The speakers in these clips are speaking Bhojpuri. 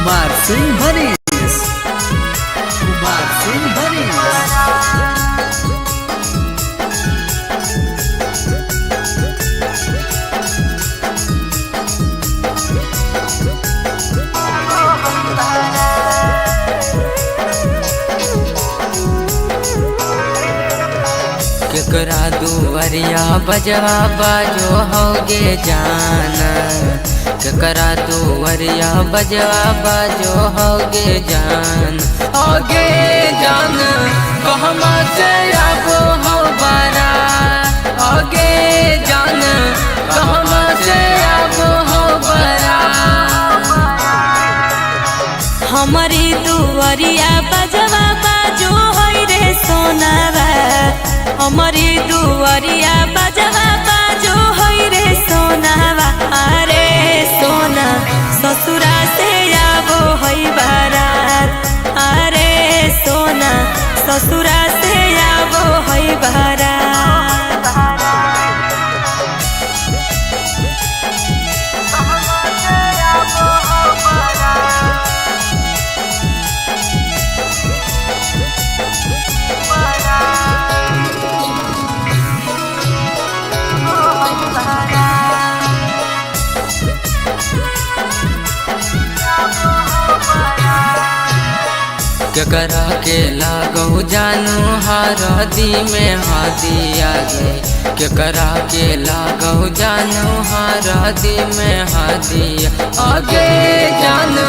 कुमार सिंह भरीस, कुमार सिंह भरीस। केकरा दुवरिया बजवा बाजो होगे जान, केकरा दुवरिया बजवा बाजो होगे जान, होगे जान कहमा से आबो हो बारा, होगे जान कहमा से आबो हो बारा। हमारी दुवरिया बजवा बाजो होई रे सोनावा, हमारी दुवरिया बजवा बाजो होई रे सोनावा। अरे सोना ससुरा से आबो होई बारात, अरे सोना ससुरा से आबो होई बारात। केकरा के लागो जानू हरदी में हादी आगे, केकरा के लागो जानू हरदी में हादी आगे, जानू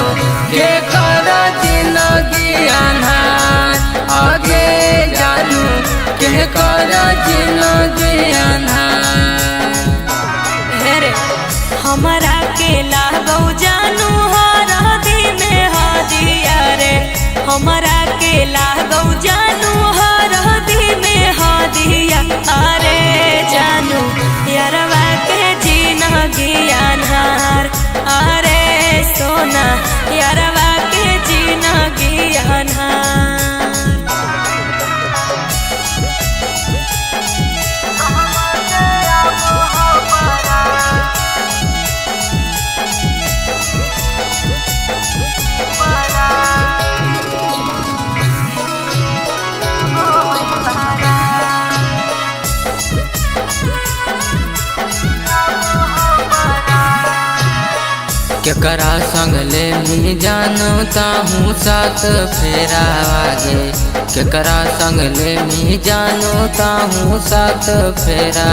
केकरा जिंदगी अनहार आगे, जानू केकरा जिंदगी अनहार। हेरे हमारा के लागो जानू हरदी में हादिया रे, हमारा के लागो जानू हरदी में हादिया। अरे जानू यारवा के जिंदगी अनहार, अरे सोना यारवा के जिंदगी अनहार। केकरा संग ले मी जानू ताहूँ साथ फेरा आगे, केकरा संग ले मी जानू ताहूँ साथ फेरा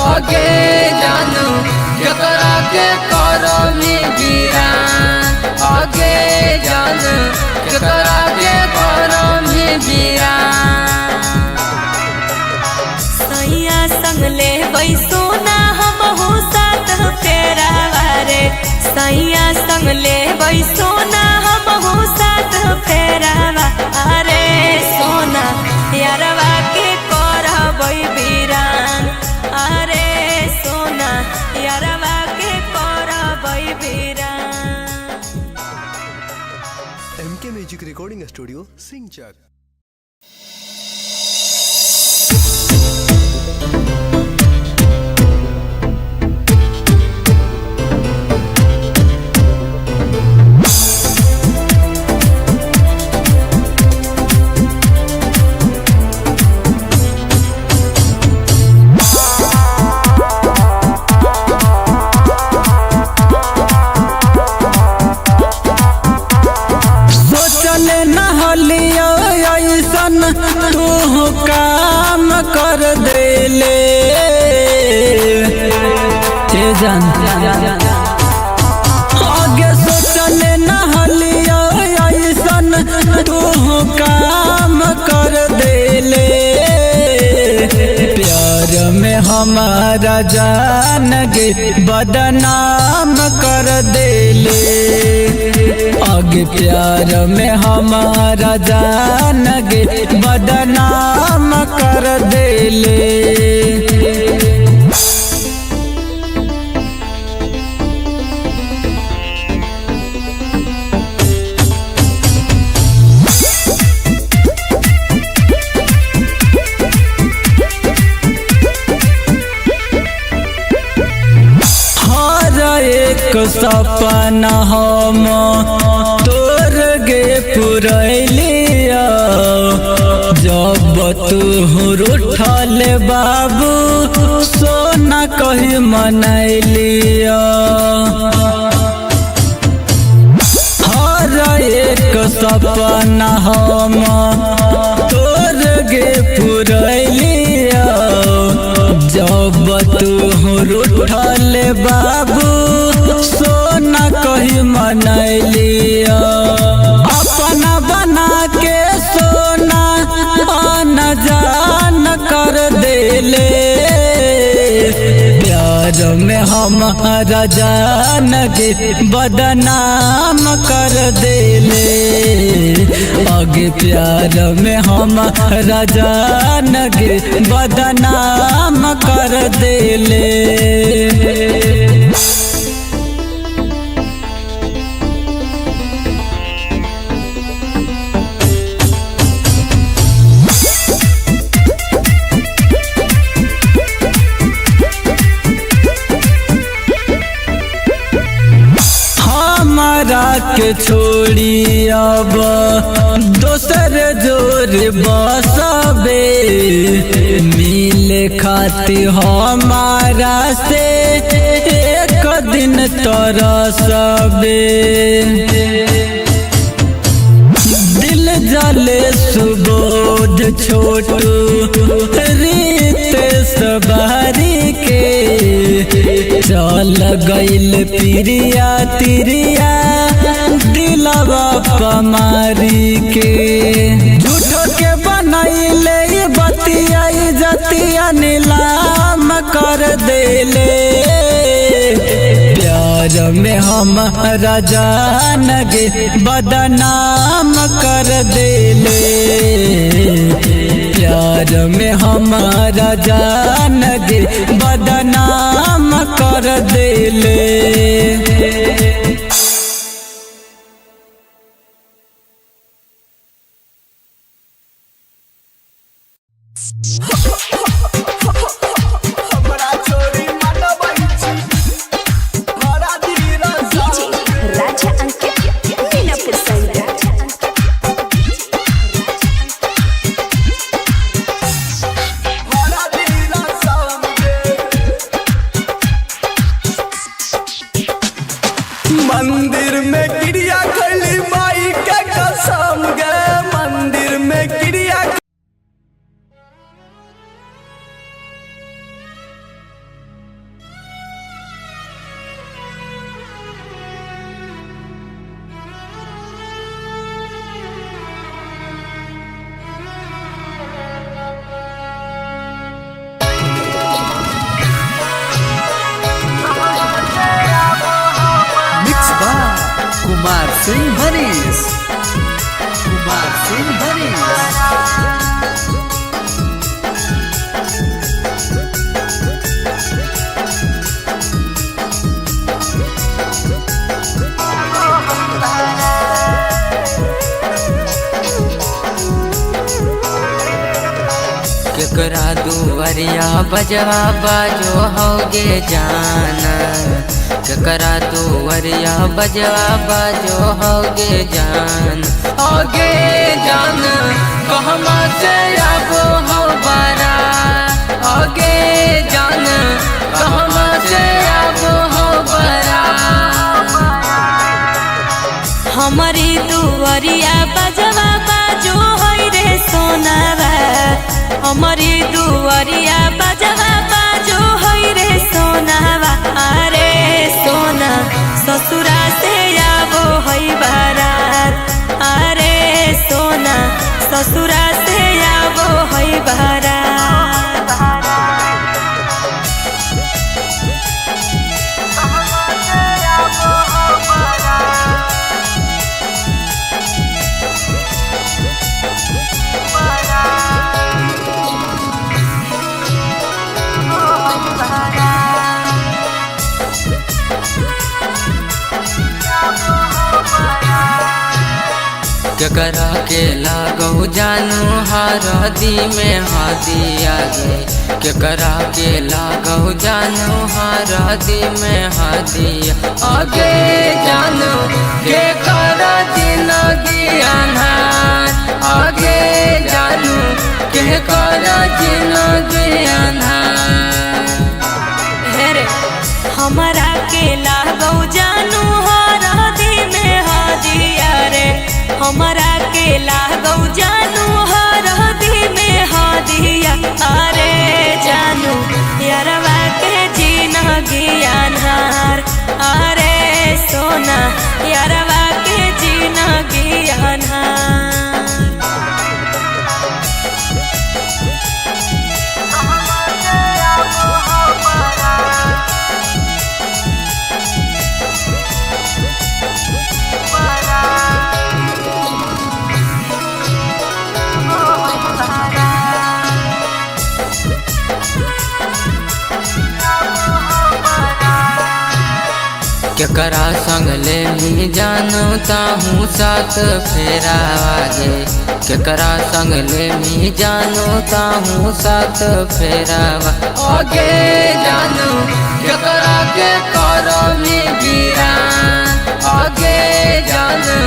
आगे, जानू केकरा के करो मी वीरान आगे, जानू केकरा के करो मी वीरान। सैया संग ले सोना हमहू साथ फेरा रे, सैया संग ले सोना हमहू साथ फेरावा। अरे सोना यारवा के करबै वीरान, अरे सोना यारवा के करबै वीरान। MK म्यूजिक रिकॉर्डिंग स्टूडियो सिंचक। तू काम कर देले जान आगे सोचले नहलिया ऐसन, तू काम कर देले प्यार में हमारा जान गे बदनाम कर देले, आगे प्यार में हमारा जान गे बदनाम कर देले। सपना हम तो पुरैलिया जब तू रूठल बाबू सोना कही मनैलिया हर एक सपना हम तोर गे पुरैलिया जब तू रूठल बाबू सोना कही मनैलिया अपना बना के सोना न जान कर देले प्यार में हमारा जान के बदनाम कर देले आगे प्यार में हमारा जान के बदनाम कर देले। हमारा के छोड़ी अब दोसर जोर बसबे मिले खाती हमारा से एक दिन तरसबे दिल जले सुबोध छोटू रीत सवारी के चल गइल पिरिया तिरिया दिलवा पमारी के झूठो के बनैले बतिया जतिया नीलाम कर देले प्यार में हमारा जान गे बदनाम कर देले प्यार में हमारा जान गे बदनाम कर देले। मंदिर में क्रिया खैली माई के कसम गे मंदिर में क्रिया कुमार सिंह हरीश कुमार सिंह हरीश केकरा दुवरिया बजवा बाजो होगे जाना केकरा दुवरिया बजवा बाजो होगे जान होगे जान कहमा से आबो हो बारा होगे जान कहमा से आबो हो बारा हमारी दुवरिया बजवा बाजो होई रे सोनावा हमारी दुवरिया बजवा बाजो होई रे सोनावा अरे सोना ससुरा से आबो होई बारात अरे सोना ससुरा से आबो होई बारात केकरा के लागौ जानू हरदी में हदी आगे केकरा के लागौ जानू हरदी में हदी आगे जानू केकरा जिंदगी अन्हार आगे जानू केकरा जिंदगी अन्हार हमरा के लागौ जानू हरदी में हदिया रे हमरा के लागौ जानू हरदी में हदिया अरे जानू यारवा के जिंदगी अन्हार अरे सोना यारवा के जिंदगी अन्हार केकरा संग ले मी जानू ताहू साथ फेरा आगे केकरा संग ले मी जानू ताहू साथ फेरा आगे जानू केकरा के करो मी गिरा आगे जानू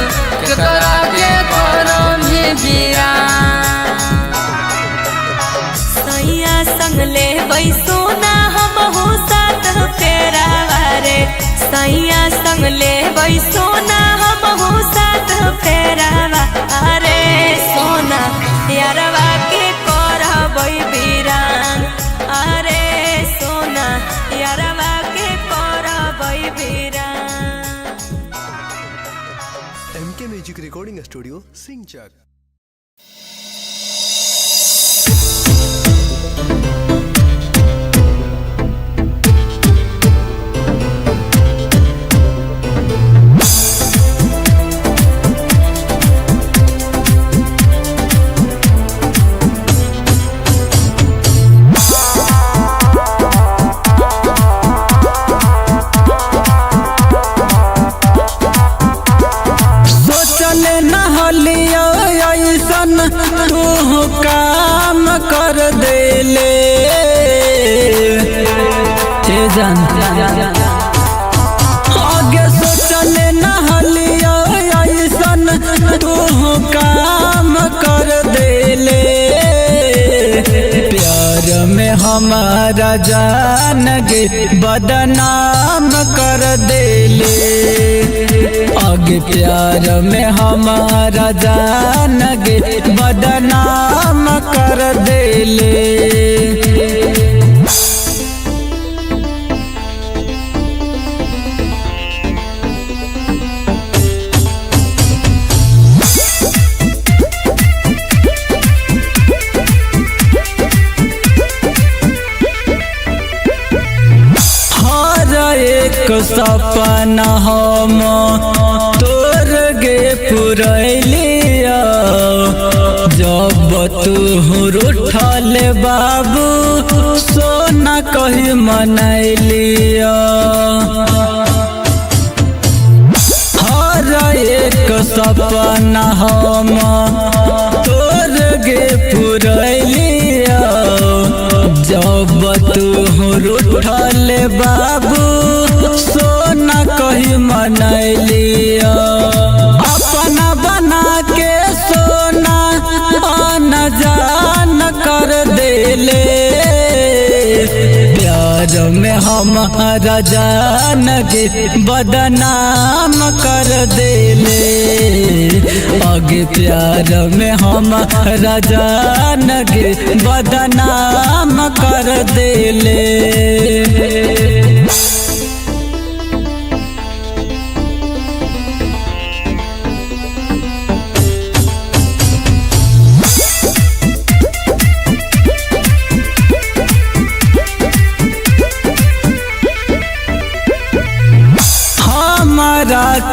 केकरा के करो मी गिरा सैया संग ले बैसोना हमहू साथ फेरा रे सैया संग ले बैसोना हमहू साथ फेरावा अरे सोना यारवा के करबै बीरान अरे सोना यारवा के करबै बीरान। MK Music Recording Studio, Singchak. तू काम कर देले आगे सोचले नहलिया ऐसन तू काम कर देले प्यार में हमारा जान गे बदनाम कर देले आगे प्यार में हमारा जान गे बदनाम कर देले। एक सपना हम तोर गे पुरैलिया जब तू रूठल बाबू सोना कही मनैलिया हर एक सपना हम तोर गे पुरैलिया जब तू रूठल बाबू सोना कही मनैलिया अपना बना के सोना न जान कर देले प्यार में हमारा जान गे बदनाम कर देले आगे प्यार में हमारा जान गे बदनाम कर देले।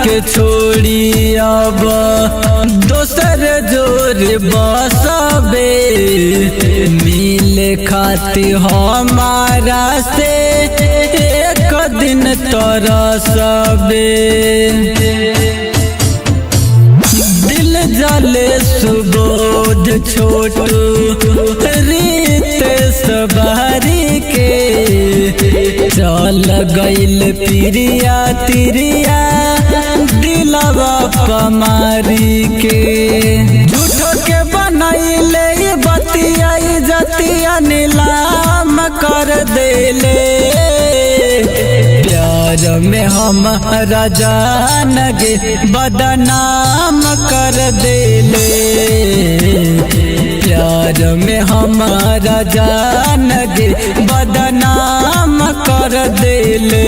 के छोड़ी अब दोसर जोर बसबे मिले खाती हमारा से एक दिन तरसबे दिल जा कमले सुबोध छोटू रीत सवारी के चल गइल प्रिया तिरिया दिलवा पमारी के झूठो के बनैले बतिया जतिया नीलाम कर देले प्यार में हमारा जान गे बदनाम कर देले प्यार में हमारा जान गे बदनाम कर देले।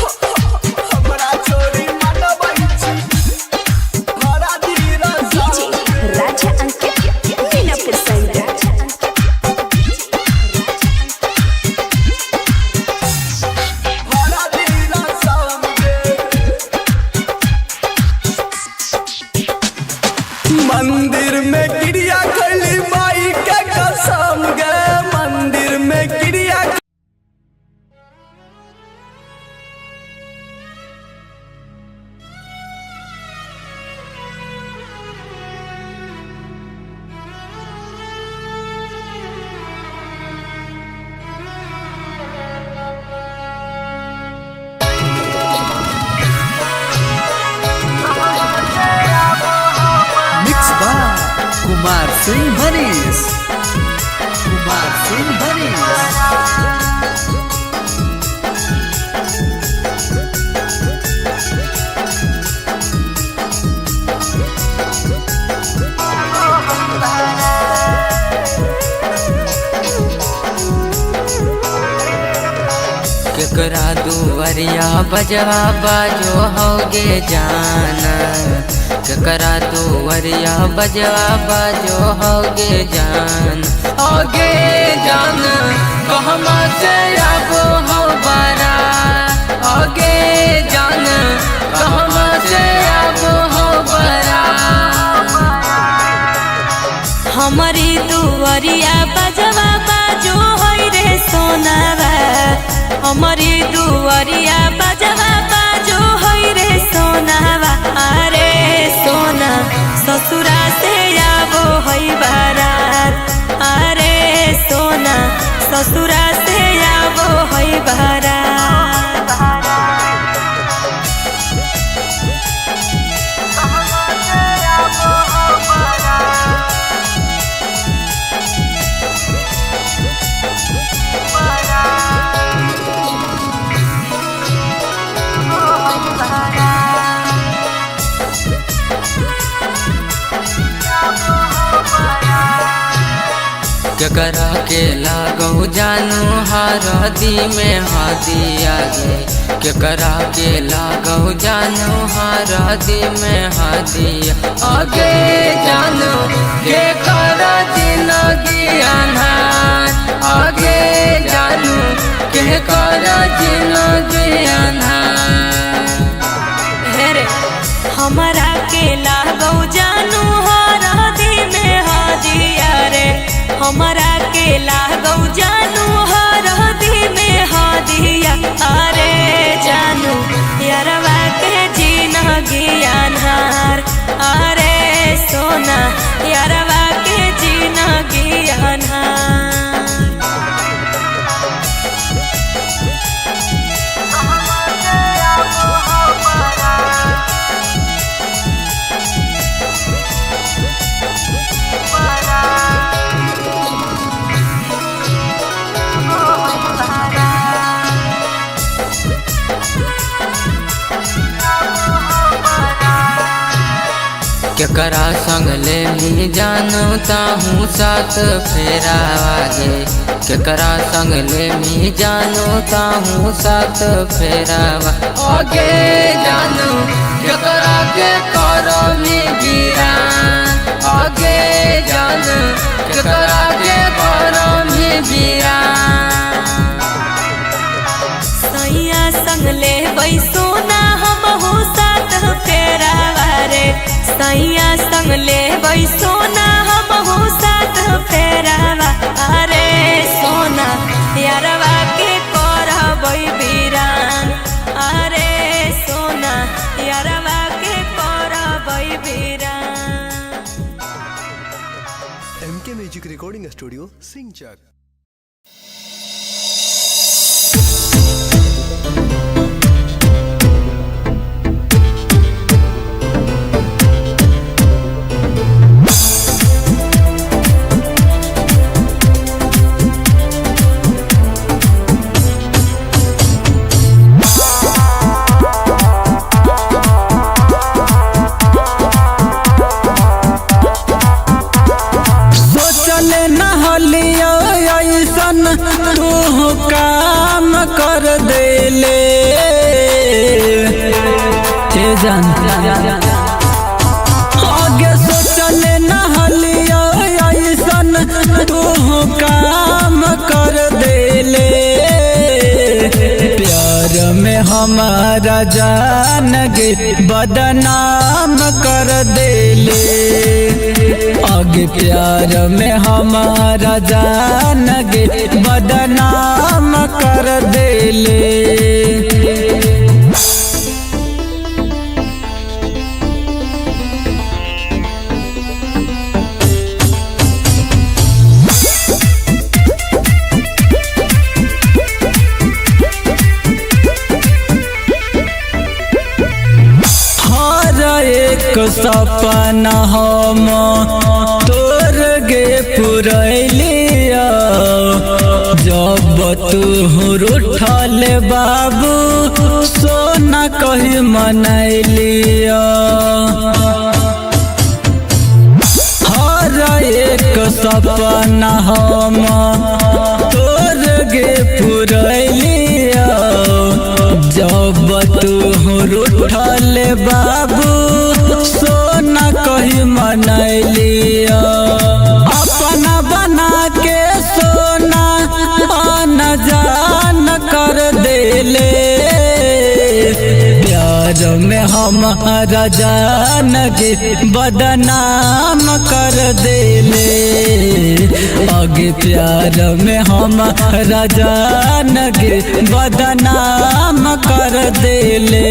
हमरा छोरी मनबै छी हमरा धीरा Raja Angkit Minapur Sangha हमरा धीरा समझे मंदिर में क्रिया खैली माई के कसम गे मंदिर में क्रिया मिक्स बाय कुमार सिंह भरीस। कुमार सिंह भरीस। केकरा दुवरिया बजवा बाजो होगे जान केकरा दुवरिया बजवा बाजो होगे जान होगे जान कहमा से आबो हो बारा होगे जान कहमा से आबो हो बारा हमारी दुवरिया बजवा बाजो होई रे सोनावा हमारी दुवरिया बजवा बाजो होई रे सोनावा अरे सोना ससुरा से आबो होई बारात अरे सोना ससुरा से आबो होई बारात केकरा के लागो जानू हरदी में हादी आगे केकरा के लागो जानू हरदी में हादी आगे जानू के करा जिंदगी अनहार आगे जानू के करा जिंदगी अनहार हेरे हमारा के लागो जानू हरदी में हादिया रे हमारा के लागो जानू हरदी में हादिया अरे जानू यारवा के जिंदगी अनहार अरे सोना यारवा के जिंदगी अनहार केकरा संग ले मी जानू ताहूँ साथ फेरा आगे केकरा संग ले मी जानू ताहूँ साथ फेरा आगे जानू केकरा के करो मी गिरा आगे जानू केकरा के करो मी गिरा सैया संग ले बैसोना हमहू साथ फेरा रे सैया संग ले बैसोना हमहू साथ फेरा अरे म्यूजिक रिकॉर्डिंग स्टूडियो सिंचक। तू काम कर देले जान आगे सोचले नहलिया ऐसन तू काम कर देले प्यार में हमारा जान गे बदनाम कर देले आगे प्यार में हमारा जान गे बदनाम कर देले। सपना हम तोर गे पुरैलिया जब तू रूठल बाबू सोना कही मनैलिया हर एक सपना हम तोर गे पुरैलिया जब तू रूठल बाबू सोना कही मनैलिया अपना बना के सोना आना जान कर देले प्यार में हमारा जान गे बदनाम कर देले आगे प्यार में हमारा जान गे बदनाम कर देले।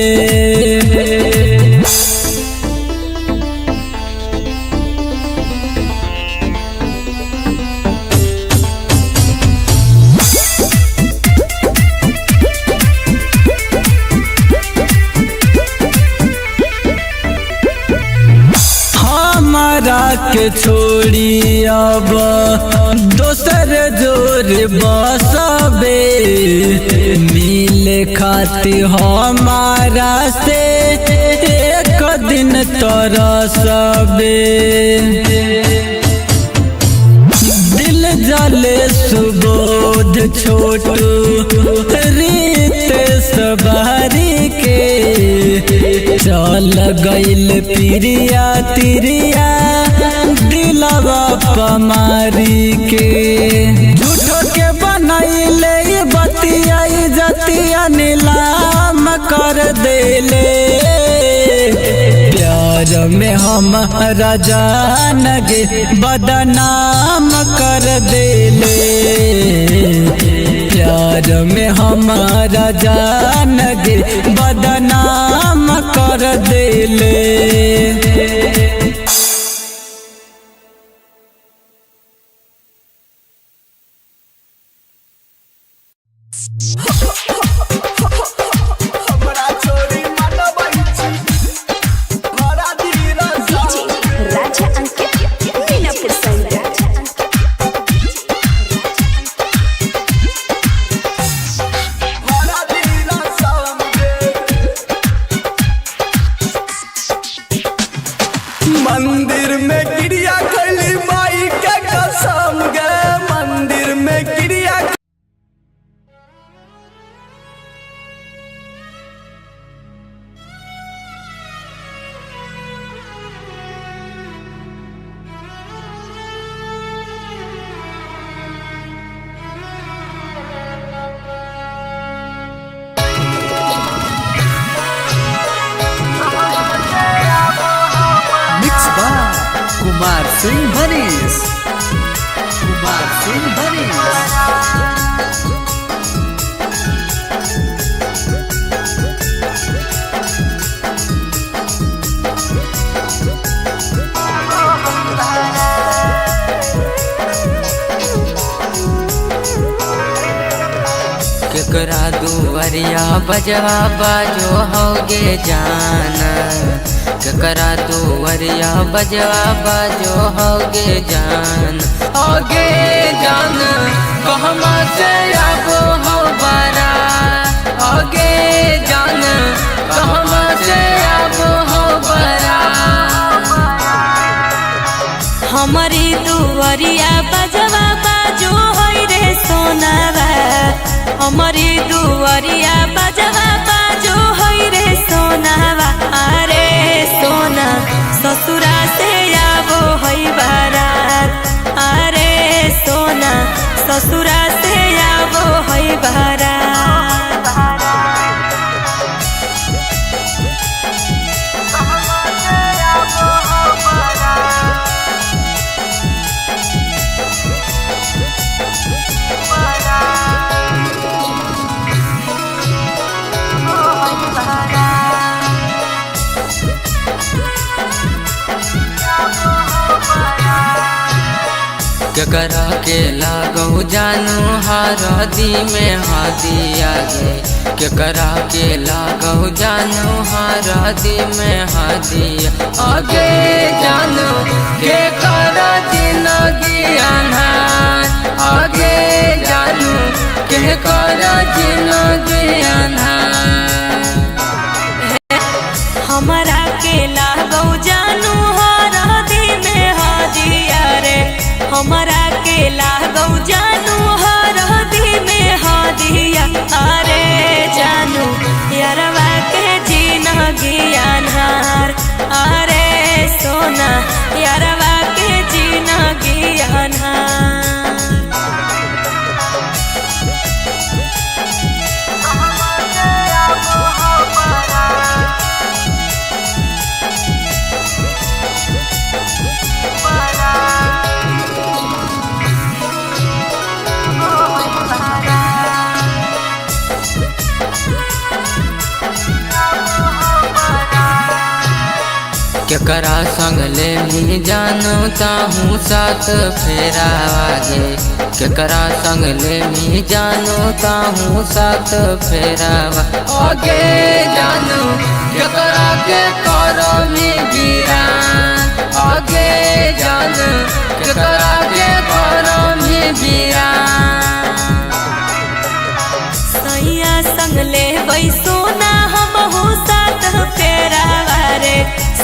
के छोड़ी अब दोसर जोर बसबे मिले खाती हमारा से एक दिन तरसबे दिल जले सुबोध छोटू रीत सवारी के चल गइल प्रिया तिरिया दिलवा पमारी के झूठो के बनैले बतिया जतिया नीलाम कर देले प्यार में हमारा जान गे बदनाम कर देले प्यार में हमारा जान गे बदनाम कर देले। मंदिर में गिरिया खली माई के कसम गे मंदिर में गिरिया कुमार सिंह भनीस कुमार सिंह भनीस। केकरा दुवरिया बजवा बाजो होगे जान, केकरा दुवरिया बजवा बाजो होगे जान, होगे जान कहमा से आबो हो बारा, होगे जान कहमा से आबो हो बारा। हमारी दुवरिया बजवा बाजो होई रे सोनावा, हमारी दुवरिया बजवा बाजो होई रे सोनावा। अरे सोना ससुरा से आबो होई बारात, अरे सोना ससुरा से आबो होई बारात। केकरा के लागो जानू हरदी में हादी आगे, केकरा के लागो जानू हरदी में हादी आगे, जानू केकरा जिंदगी अनहार, आगे जानू केकरा जिंदगी अनहार। हमारा के लागो जानू हरदी में हादिया रे, हमारा के लागो जानू हरदी में हादिया। अरे जानू यारवा के जिंदगी अनहार, अरे सोना यारवा के जिंदगी अनहार। केकरा संग ले मी जानू ताहूँ साथ फेरा आगे, केकरा संग ले मी जानू ताहूँ साथ फेरा आगे, जानू केकरा के करो मी गिरा, आगे जानू केकरा के करो मी गिरा। सैया संग ले बैसोना हमहू साथ फेरा रे,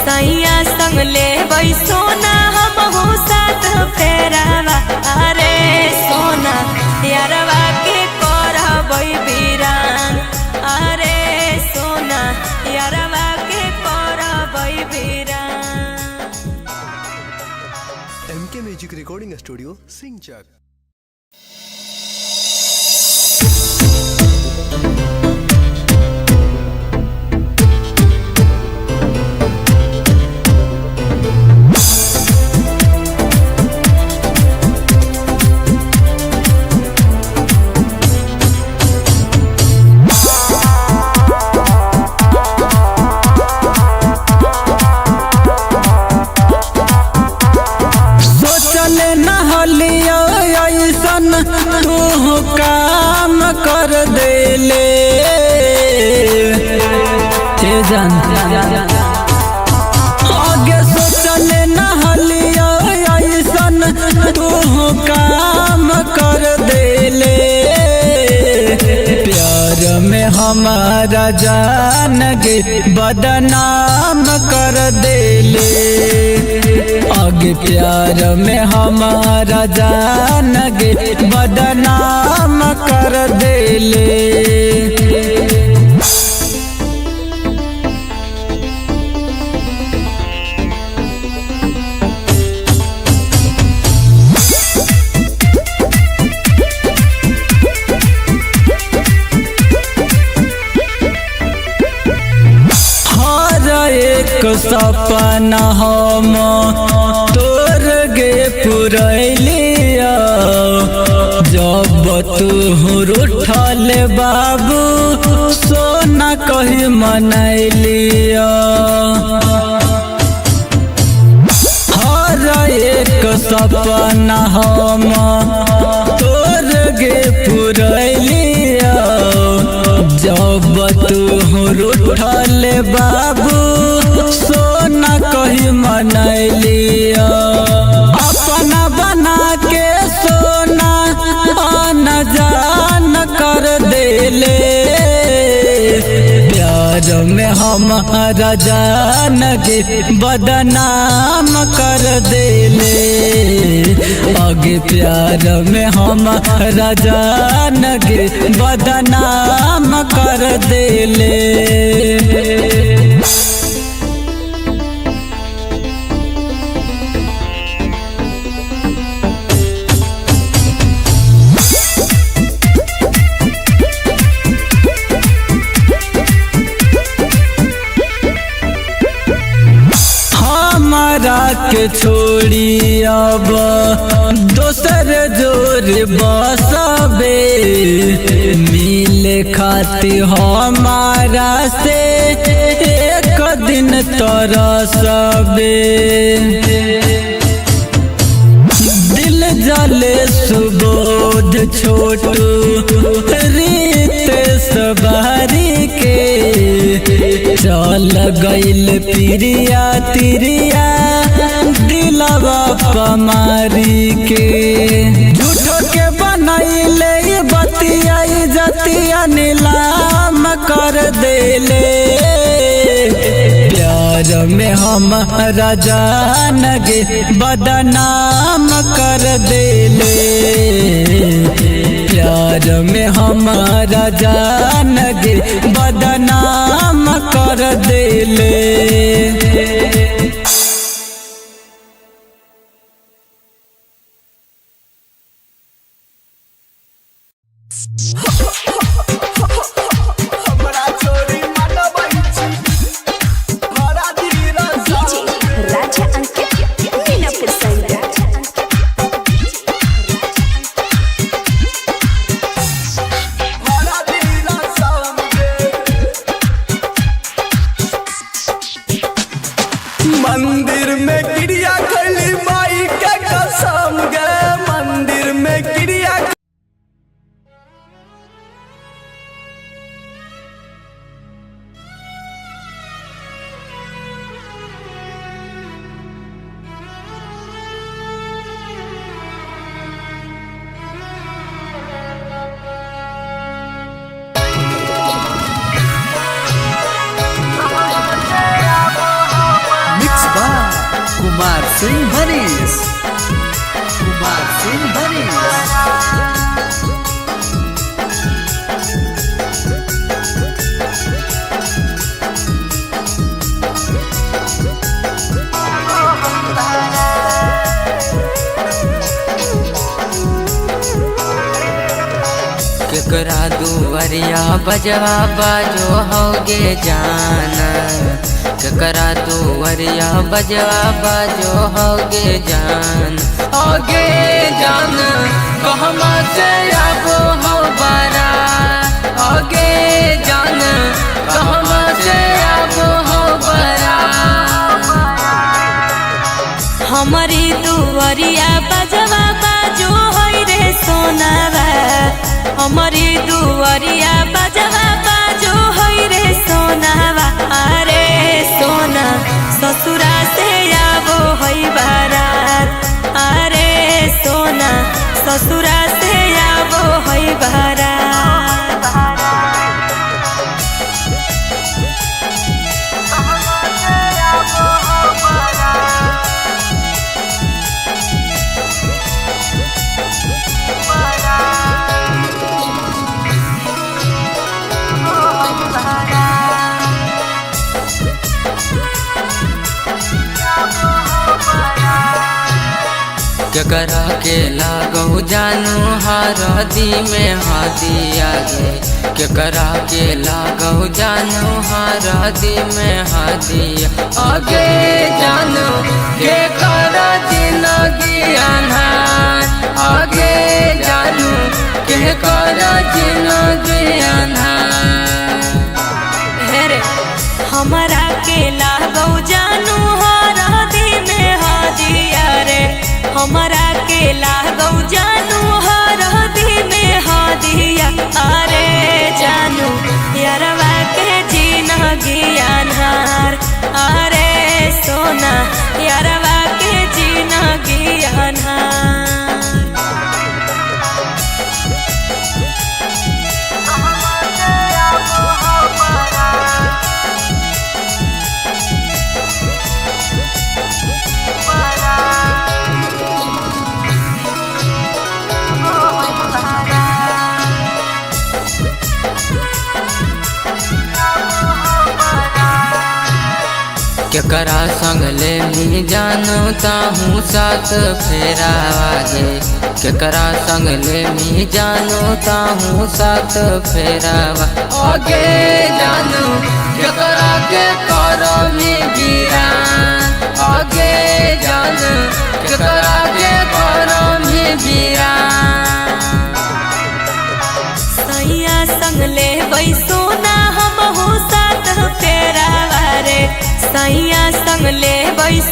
सैया संग ले बैसोना हमहू साथ फेरावा। अरे सोना यारवा के करबै बीरान, अरे सोना यारवा के करबै बीरान। MK म्यूजिक रिकॉर्डिंग स्टूडियो सिंचक। तू काम कर देले आगे सोचले नहलिया ऐसन तू काम कर देले, प्यार में हमारा जान गे बदनाम कर देले, आगे प्यार में हमारा जान गे बदनाम कर देले। एक सपना हम तोर गे पुरैलिया, जब तू रूठल बाबू सोना कही मनैलिया, हर एक सपना हम तोर गे पुरैलिया, तू रूठल बाबू सोना कही मनैलिया अपना बना के सोना आना जान कर देले प्यार में हमारा जान के बदनाम कर देले आगे प्यार में हमारा जान के बदनाम कर देले। हमारा के छोड़ी अब दोसर जोर बसबे मिले खाती हमारा से एक दिन तरसबे दिल जले सुबोध छोटू रीत सवारी के चल गईल प्रिया तिरिया दिलवा पमारी के झूठो के बनैले बतिया जतिया नीलाम कर देले प्यार में हमारा जान गे बदनाम कर देले प्यार में हमारा जान गे बदनाम कर देले। हमरा छोरी मनबै छी भरा दीरा डीजे राजा अंकित मीनापुर साइड। भरा दीरा सामने मंदिर में क्रिया खैली माई के कसम गे मंदिर में क्रिया मिक्स बाय कुमार सिंह भनीस। कुमार सिंह भनीस। केकरा दुवरिया बजवा बाजो होगे जाना केकरा दुवरिया बजवा बाजो होगे जान होगे जान कहमा से आबो हो बारा होगे जान कहमा से आबो हो बारा हमारी दुवरिया बजवा बाजो होई रे सोनावा हमारी दुवरिया बजवा बाजो होई रे सोनावा अरे सोना ससुरा से आबो होई बारात अरे सोना ससुरा से आबो होई बारात। केकरा के लागो जानू हरदी में हादी आगे केकरा के लागो जानू हरदी में हादी आगे जानू केकरा जिंदगी अनहार आगे जानू केकरा जिंदगी अनहार हेरे हमारा के लागो जानू हरदी में हादिया रे हमारा के लागो जानू हरदी में हादिया अरे जानू यारवा केकरा संग ले मी जानू ताहू साथ फेरा आगे केकरा संग ले मी जानू ताहू साथ फेरा आगे जानू केकरा के करो मी वीरान आगे जानू केकरा के करो मी वीरान सैया संग ले सोना हम हो साथ फेरा रे सैया संग ले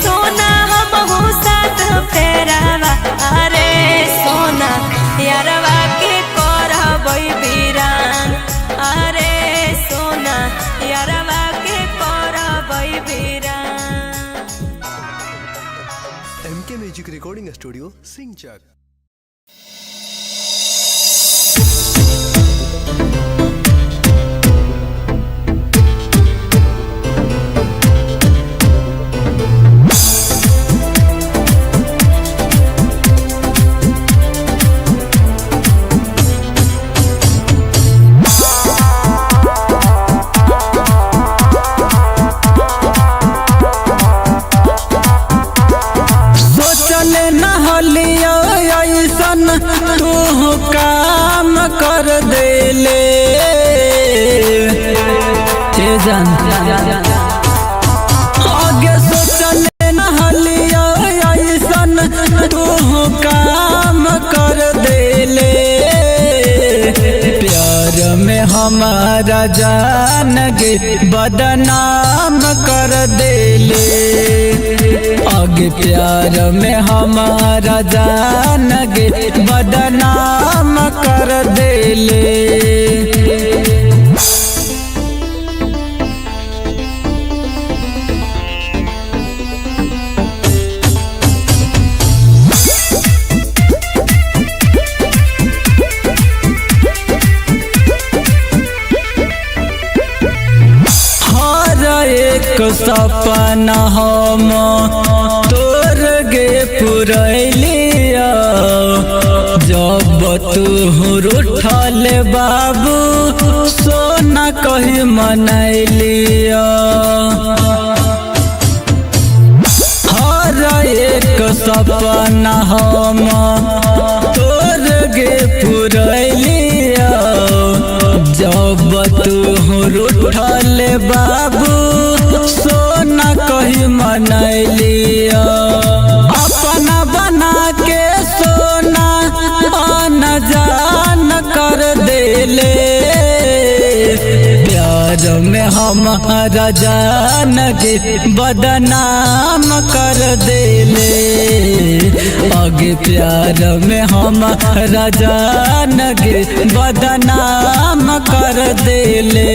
सोना हम हो साथ फेरा अरे सोना यारवा के करबै वीरान अरे सोना यारवा के करबै वीरान। MK म्यूजिक रिकॉर्डिंग स्टूडियो सिंचक। तू काम कर देले आगे सोचले नहलिया ऐसन तू काम कर देले प्यार में हमारा जान गे बदनाम कर देले आगे प्यार में हमारा जान गे बदनाम कर देले। सपना हम तोर गे पुरैलिया जब तू रूठल बाबू सोना कही मनैलिया हर एक सपना हम तोर गे पुरैलिया जब तू रूठल बाबू सोना कही मनैलिया अपना बना के सोना आना जान कर देले प्यार में हमारा जान गे बदनाम कर देले आगे प्यार में हमारा जान गे बदनाम कर देले।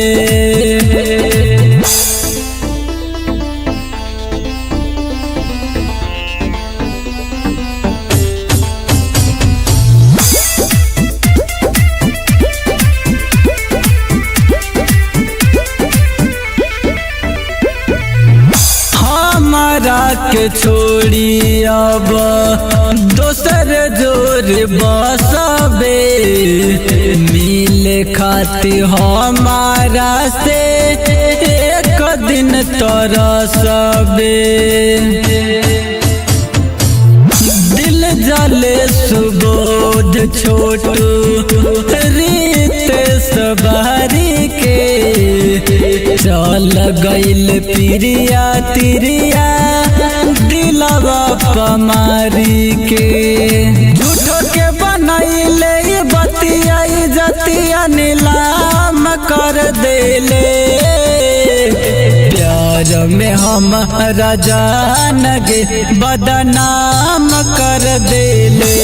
के छोड़ी अब दोसर जोर बसबे मिले खाती हमारा से एक दिन तरसबे दिल जले सुबोध छोटू रीत सवारी के चल गइल प्रिया तिरिया दिलवा पमारी के झूठो के बनैले बतिया जतिया नीलाम कर देले प्यार में हमारा जान गे बदनाम कर देले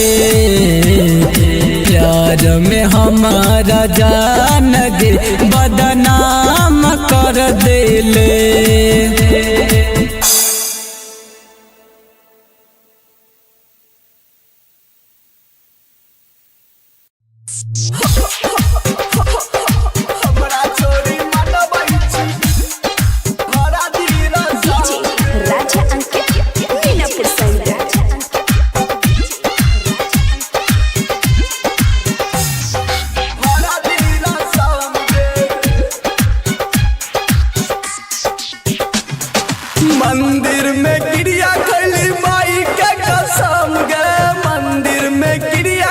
प्यार में हमारा जान गे बदनाम कर देले। मंदिर में क्रिया खैली माई के कसम गे मंदिर में क्रिया।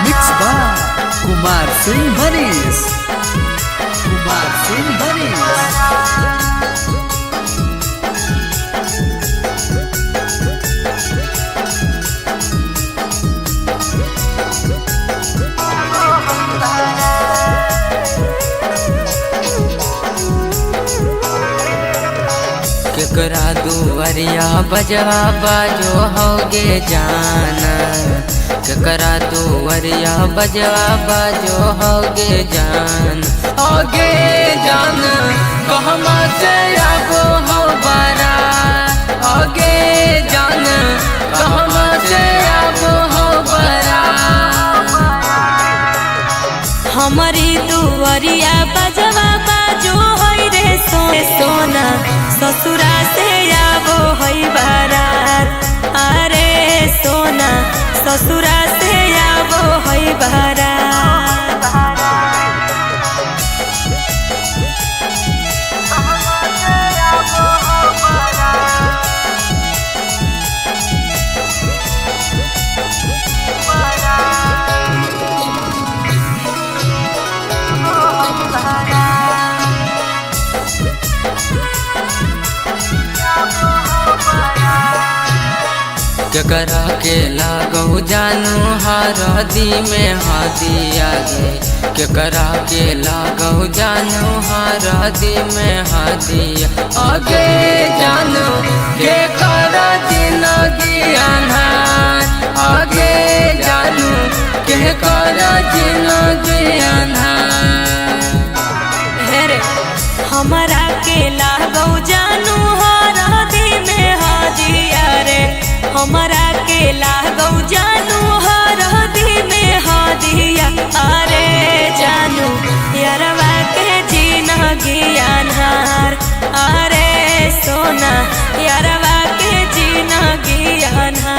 Mix by Kumar Singh Bhanis. कुमार सिंह भनीस। केकरा दुवरिया बजवा बाजो होगे जाना, केकरा दुवरिया बजवा बाजो होगे जान, होगे जान कहमा से आबो हो बारा, होगे जान कहमा से आबो हो बारा। हमारी दुवरिया बजवा बाजो होई रे सोना, ससुरा से आबो होई बारात। अरे सोना ससुरा से आबो होई बारात। केकरा के लागो जानू हरदी में हदिया गे, केकरा के लागो जानू हरदी में हदिया आगे जानू के करा जिंदगी अनहार, आगे जानू के करा जिंदगी अनहार। हेरे हमारा के लागो जानू हरदी में हदिया रे, हमारा के लागो जानू हरदी में हदिया। अरे जानू यारवा के जिंदगी अनहार, अरे सोना यारवा के जिंदगी अनहार।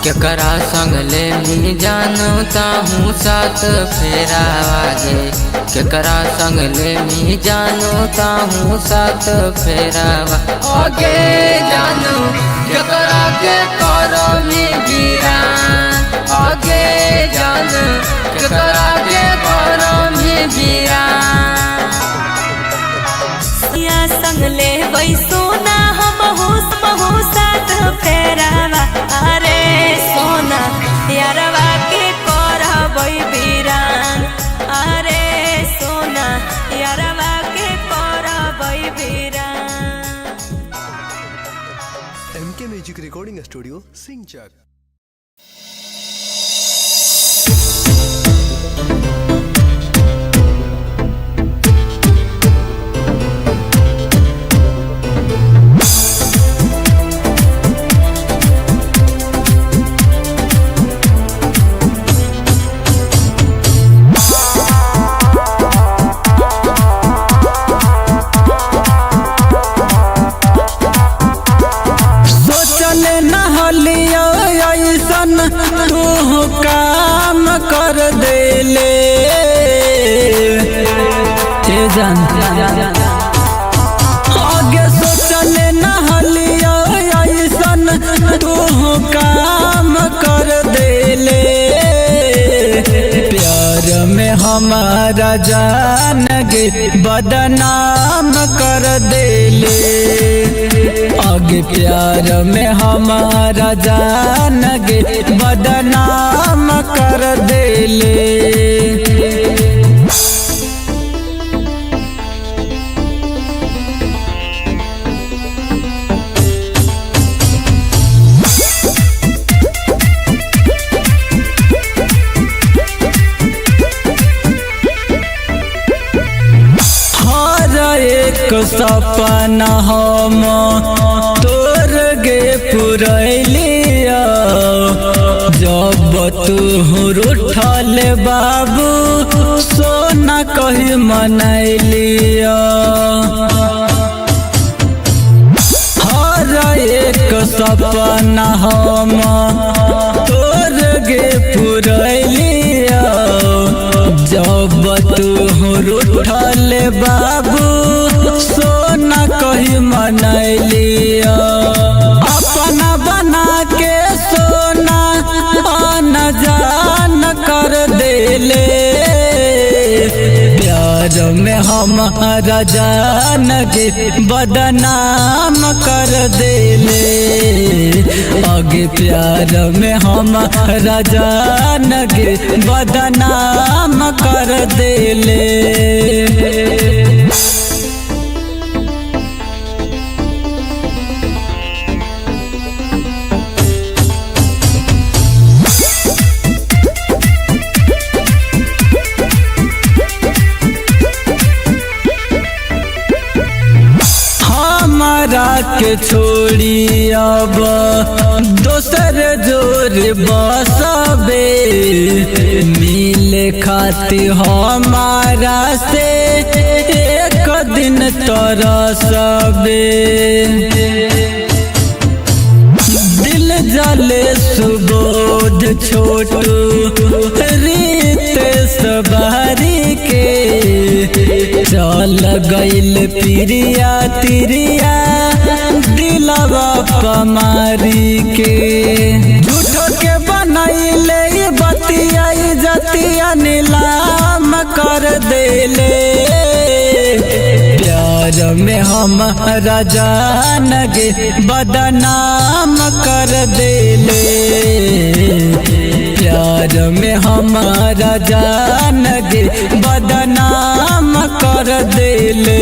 केकरा संग ले मी जानू ताहूँ साथ फेरावागे, केकरा संग ले मी जानू ताहूँ साथ फेरावा आगे जानू केकरा के करो मी गिरा, आगे जानू केकरा के करो मी गिरा। संग ले सोना हम साथ फेरावा। अरे सोना यारवा के करबै बीरान, अरे सोना यारवा के करबै बीरान। MK म्यूजिक रिकॉर्डिंग स्टूडियो सिंचक। तू काम कर देले जान आगे सोचले नहलिया ऐसन तू काम कर देले। प्यार में हमारा जान गे बदनाम कर देले, आगे प्यार में हमारा जान गे बदनाम कर देले। एक सपना हम तोर गे पुरैलिया जब तू रूठल बाबू सोना कही मनैलिया हर एक सपना हम तोर गे पुरैलिया जब तू रूठल बाबू सोना कही मनैलिया अपना बना के सोना आना जान कर देले प्यार में हमारा जान के बदनाम कर देले आगे प्यार में हमारा जान के बदनाम कर देले हमारा के छोड़ी अब दोसर जोर बसबे मिले खाती हमारा से एक दिन तरसबे दिल जले सुबोध छोटू रीत सवारी के चल गइल प्रिया तिरिया दिलवा पमारी के झूठो के बनैले बतिया जतिया नीलाम कर देले प्यार में हमारा जान गे बदनाम कर देले प्यार में हमारा जान गे बदनाम कर देले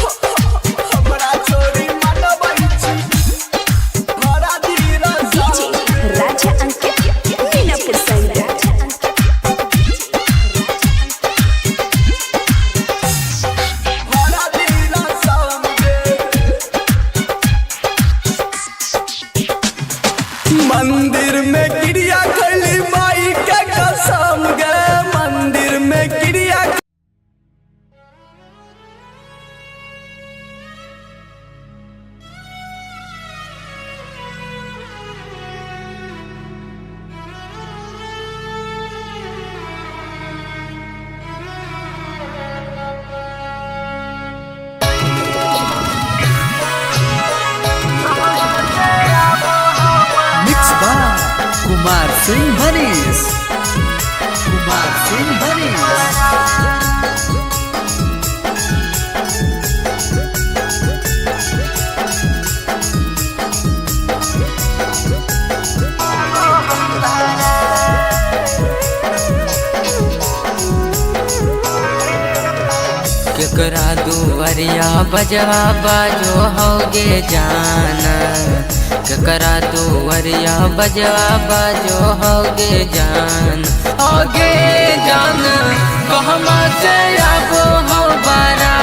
हमरा छोरी मनबै छी हमरा धीरा डीजे राजा अंकित मीनापुर साइड हमरा धीरा समझे मंदिर में क्रिया खैली माई के कसम गे मंदिर में क्रिया मिक्स बाय कुमार सिंह भनीस कुमार सिंह भनीस केकरा दुवरिया बजवा बाजो होगे जाना केकरा दुवरिया बजवा बाजो होगे जान होगे जान कहमा से आबो हो बारा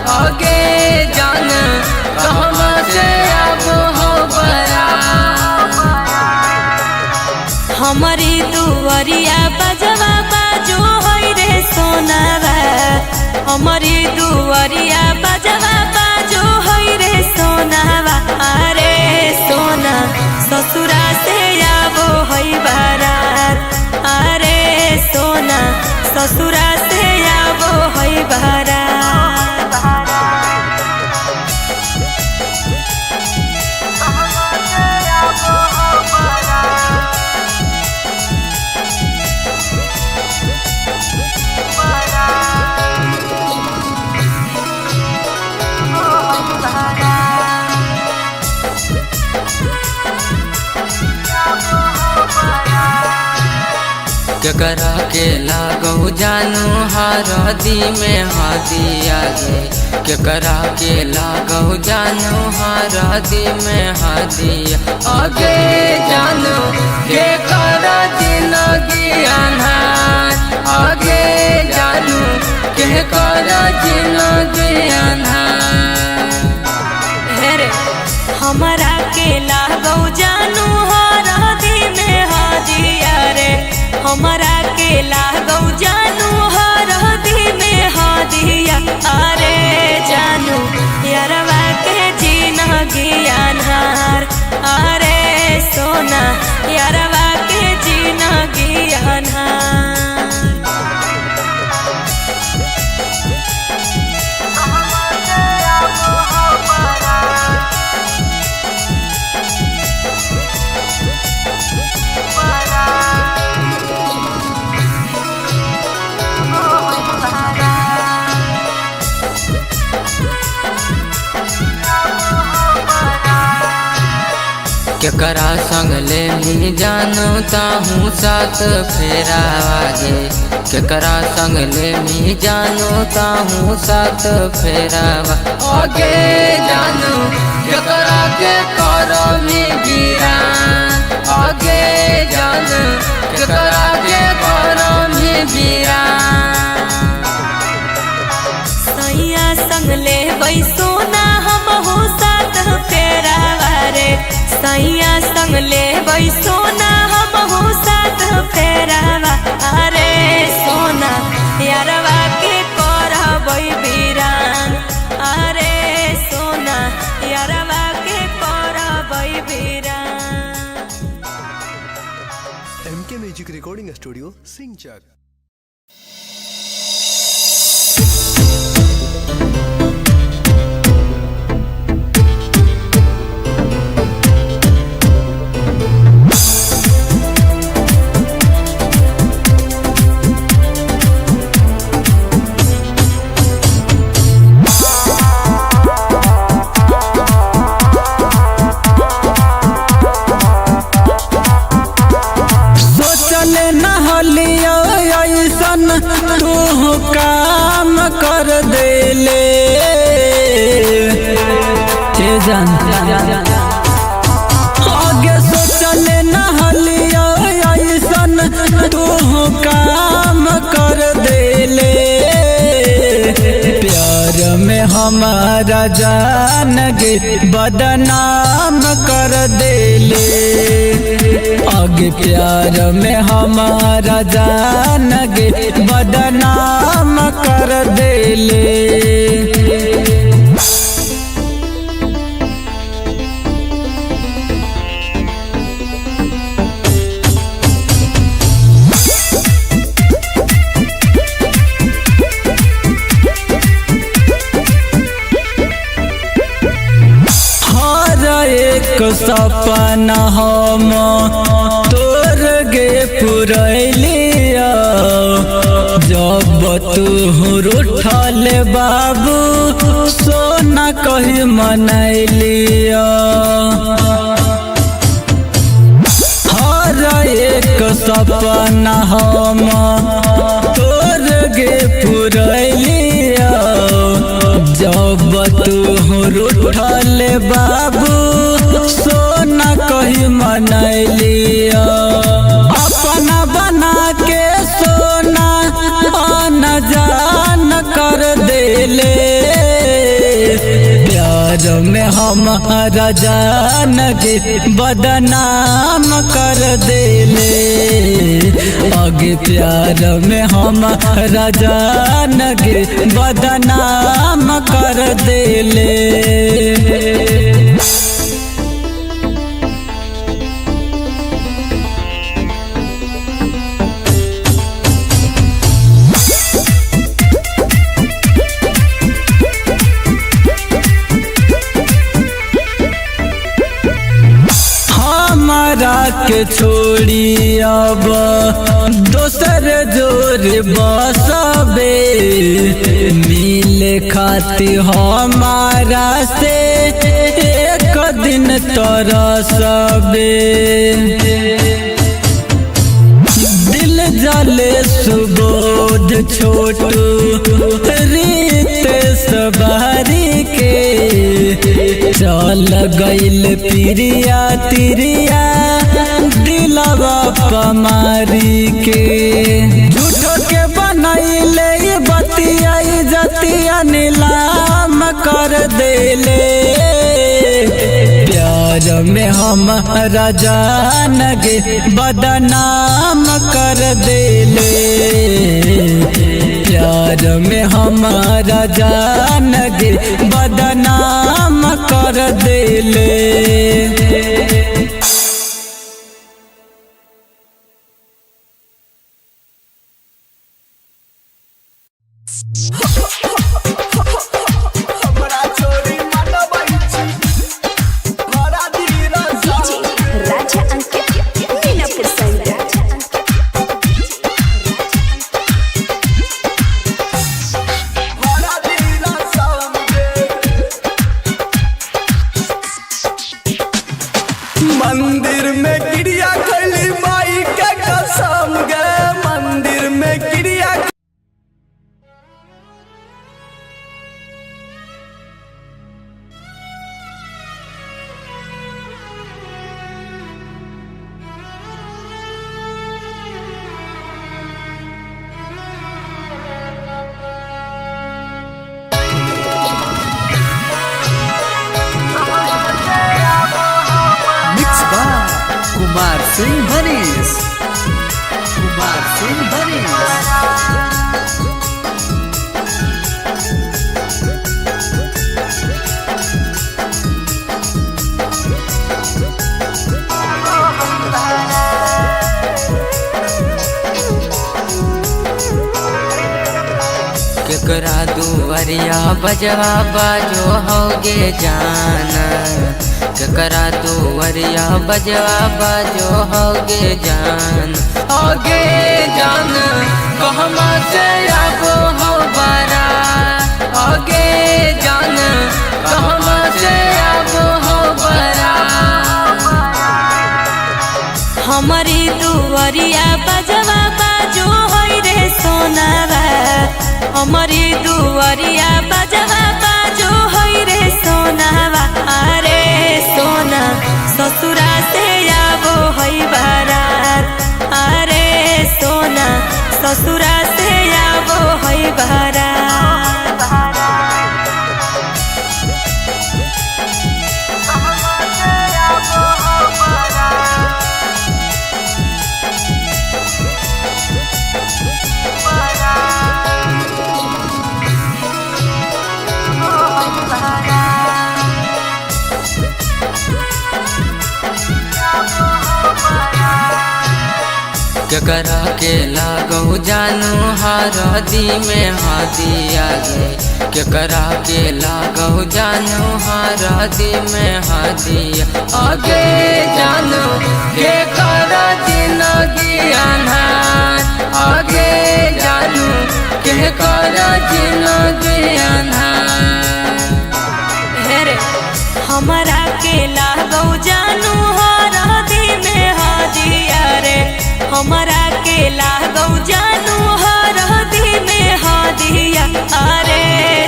होगे जान कहमा से आबो हो बारा हमारी दुवरिया बजवा बाजो होई रे सोनावा हमारी दुवरिया बजवा बाजो होई रे सोनावा अरे सोना ससुरा से आबो होई बारात अरे सोना ससुरा से आबो होई बारात केकरा के लागो जानू हरदी में हदिया गे केकरा के लागो जानू हरदी में हदिया आगे जानू के करा जिंदगी अनहार आगे जानू के करा जिंदगी अनहार हेरे हमरा के लागो जानू हरदी में हदिया रे हमरा के लागो जानू हरदी में हदिया अरे जानू यारवा के जिंदगी अनहार अरे सोना यारवा के जिंदगी अनहार केकरा संग ले मी जानू ताहूँ साथ फेरा आगे केकरा संग ले मी जानू ताहूँ साथ फेरा आगे जानू केकरा के करो मी गिरा आगे जानू केकरा के करो मी गिरा सैया संग ले सोना हम हो साथ फेरा रे सैया संग ले सोना हम हो साथ फेरावा अरे सोना यारवा के करबै बीरान अरे सोना यारवा के करबै बीरान MK Music Recording Studio, Singchak. तू काम कर देले आगे सोचले नहलिया ऐसन तू काम कर देले प्यार में हमारा जान गे बदनाम कर देले आगे प्यार में हमारा जान गे बदनाम कर देले सपना हम तोर गे पुरैलिया जब तू रूठल बाबू सोना कही मनैलिया हर एक सपना हम तोर गे पुरैलिया जब तू रूठल बाबू सोना कही मनैलिया अपना बना के सोना आना जान कर देले प्यार में हमारा जान गे बदनाम कर देले आगे प्यार में हमारा जान गे बदनाम कर देले के छोड़ी अब दोसर जोर बसबे मिले खाती हमारा से एक दिन तरसबे दिल जा छोटू रीत सवारी के चल गइल पिरिया तिरिया दिलवा पमारी के झूठो के बनैले बतिया जतिया नीलाम कर देले प्यार में हमारा जान गे बदनाम कर देले प्यार में हमारा जान गे बदनाम कर देले। राजा अंकित मीनापुर संग मंदिर में गिरिया खैली माई के कसम गे मंदिर में गिरिया मिक्स बाय कुमार सिंह बनीस। कुमार सिंह बनीस। केकरा दुवरिया बजवा बाजो होगे जाना केकरा दुवरिया बजवा बाजो होगे जान होगे जान कहमा से आबो हो बारा होगे जान कहमा से आबो हो बारा हमारी दुवरिया बजवा बाजो होई रे सोनावा हमारी दुवरिया बजवा बाजो होई रे सोनावा अरे सोना ससुरा से आबो होई बारात अरे सोना ससुरा से आबो होई बारात केकरा के लागो जानू हरदी में हादी आगे केकरा के लागो जानू हरदी में हादी आगे जानू केकरा जिंदगी अनहार आगे जानू केकरा जिंदगी अनहार हेरे हमारा के लागो जानू हरदी में हादिया रे हमारा के लागो जानू हरदी में हादिया अरे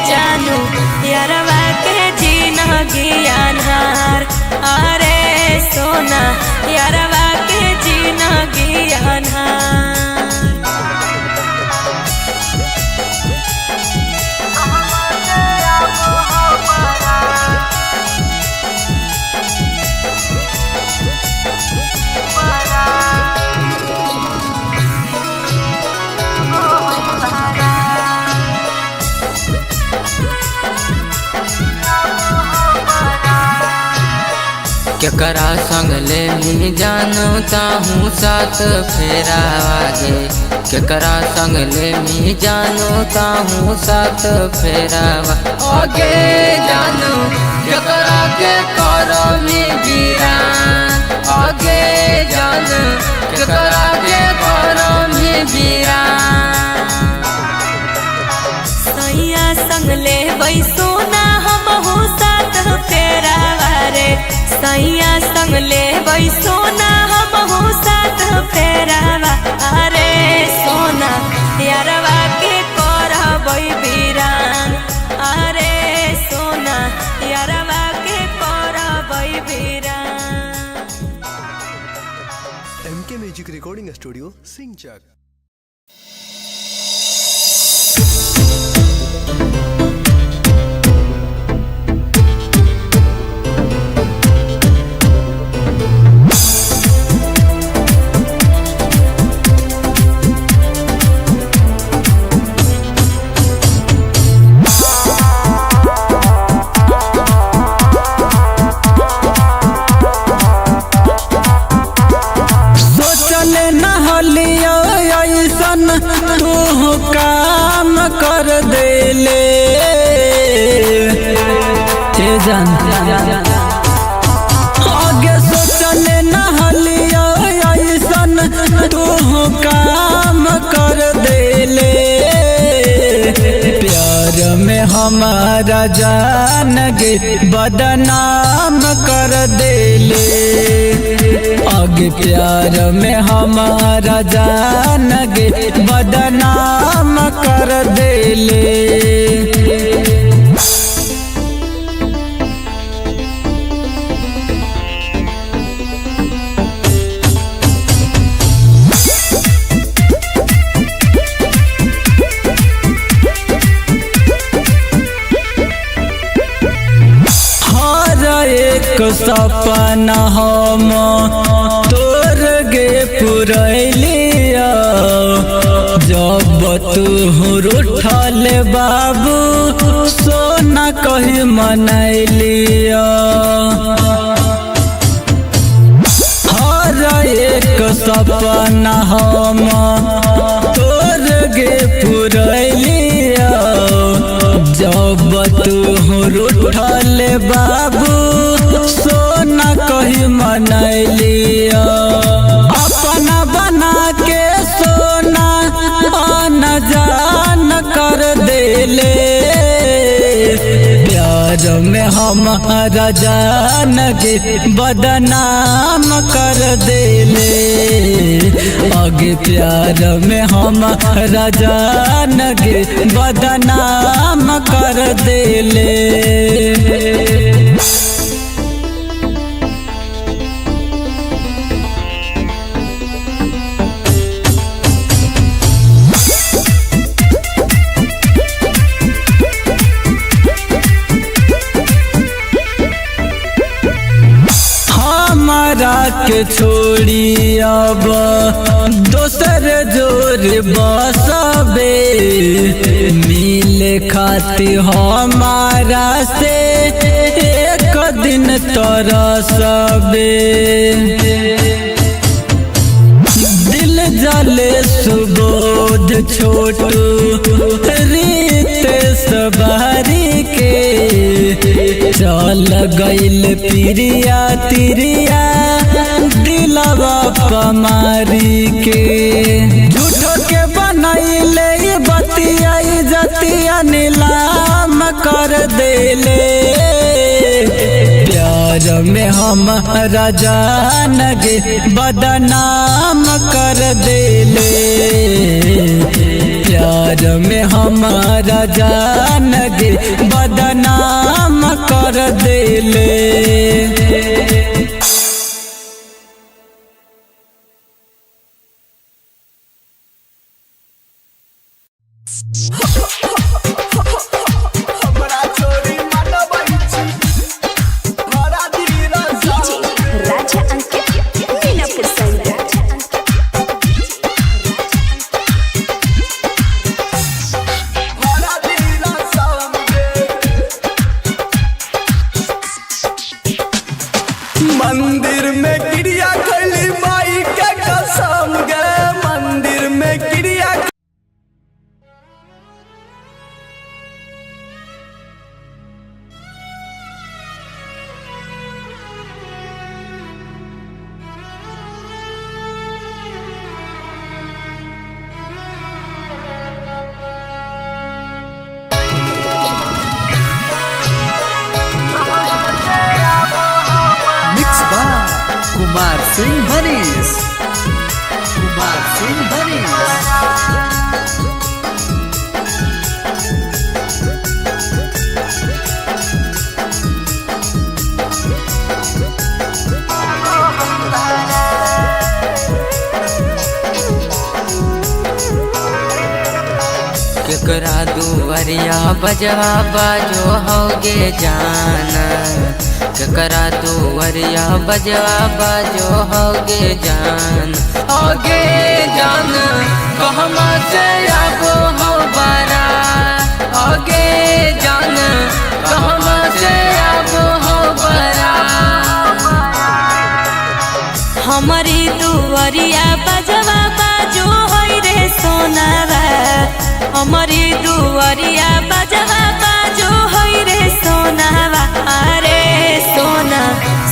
जानू यारवा के जीना ज्ञानहार अरे सोना यारवा के जीना ज्ञानहार केकरा संग ले मी जानू ताहूँ साथ फेरा आगे केकरा संग ले मी जानू ताहूँ साथ फेरा आगे जानू केकरा के करो मी गिरा आगे जानू केकरा के करो मी गिरा सैया संग ले सोना हम हो साथ फेरा रे सैया संग ले सोना हम हो साथ फेरा अरे सोना यारवा के के म्यूजिक रिकॉर्डिंग स्टूडियो सिंचक। तू काम कर देले जान आगे सोचले नहलिया ऐसन तू काम कर देले प्यार में हमारा जान गे बदनाम कर देले आगे प्यार में हमारा जान गे बदनाम कर देले। एक सपना हम तोर गे पुरैलिया जब तू रूठल बाबू सोना कही मनैलिया हर एक सपना हम तोर गे पुरैलिया जब तू रूठल बाबू सोना कही मनैलिया अपना बना के सोना आना जान कर देले प्यार में हमारा जान गे बदनाम कर देले आगे प्यार में हमारा जान गे बदनाम कर देले। हमारा के छोड़ी अब दोसर जोर बसबे मिले खाती हमारा से एक दिन तरसबे दिल जले सुबोध छोटू रीत सवारी के चल गइल प्रिया तिरिया दिलवा पमारी के झूठो के बनैले बतिया जतिया नीलाम कर देले प्यार में हमारा जान गे बदनाम कर देले प्यार में हमारा जान गे बदनाम कर देले। राजा अंकित मीनापुर साइड। मंदिर में क्रिया खैली माई के कसम गे मंदिर में क्रिया मिक्स बाय कुमार सिंह हनीस। कुमार सिंह हनीस। केकरा दुआरिया बजवा बाजो होगे जान, केकरा दुआरिया बजवा बाजो होगे जान, होगे जान कहमा से आबो हो बारा, होगे जान कहमा से आबो हो बारा। हमारी दुआरिया बजवा बाजो होई रे सोनावा, हमारी दुआरिया बजवा बाजो होई रे सोनावा। अरे सोना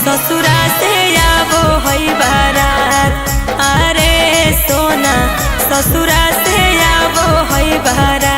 ससुरा से आबो होई बारात, अरे सोना ससुरा से आबो होई बारात।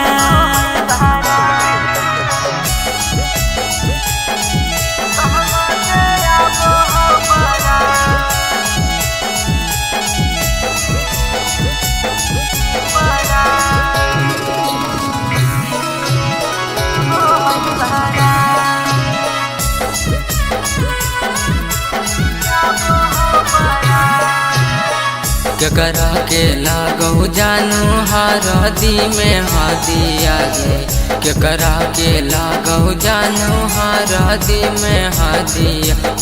केकरा के लागो जानू हरदी में हदी आगे, केकरा के लागो जानू हरदी में हदी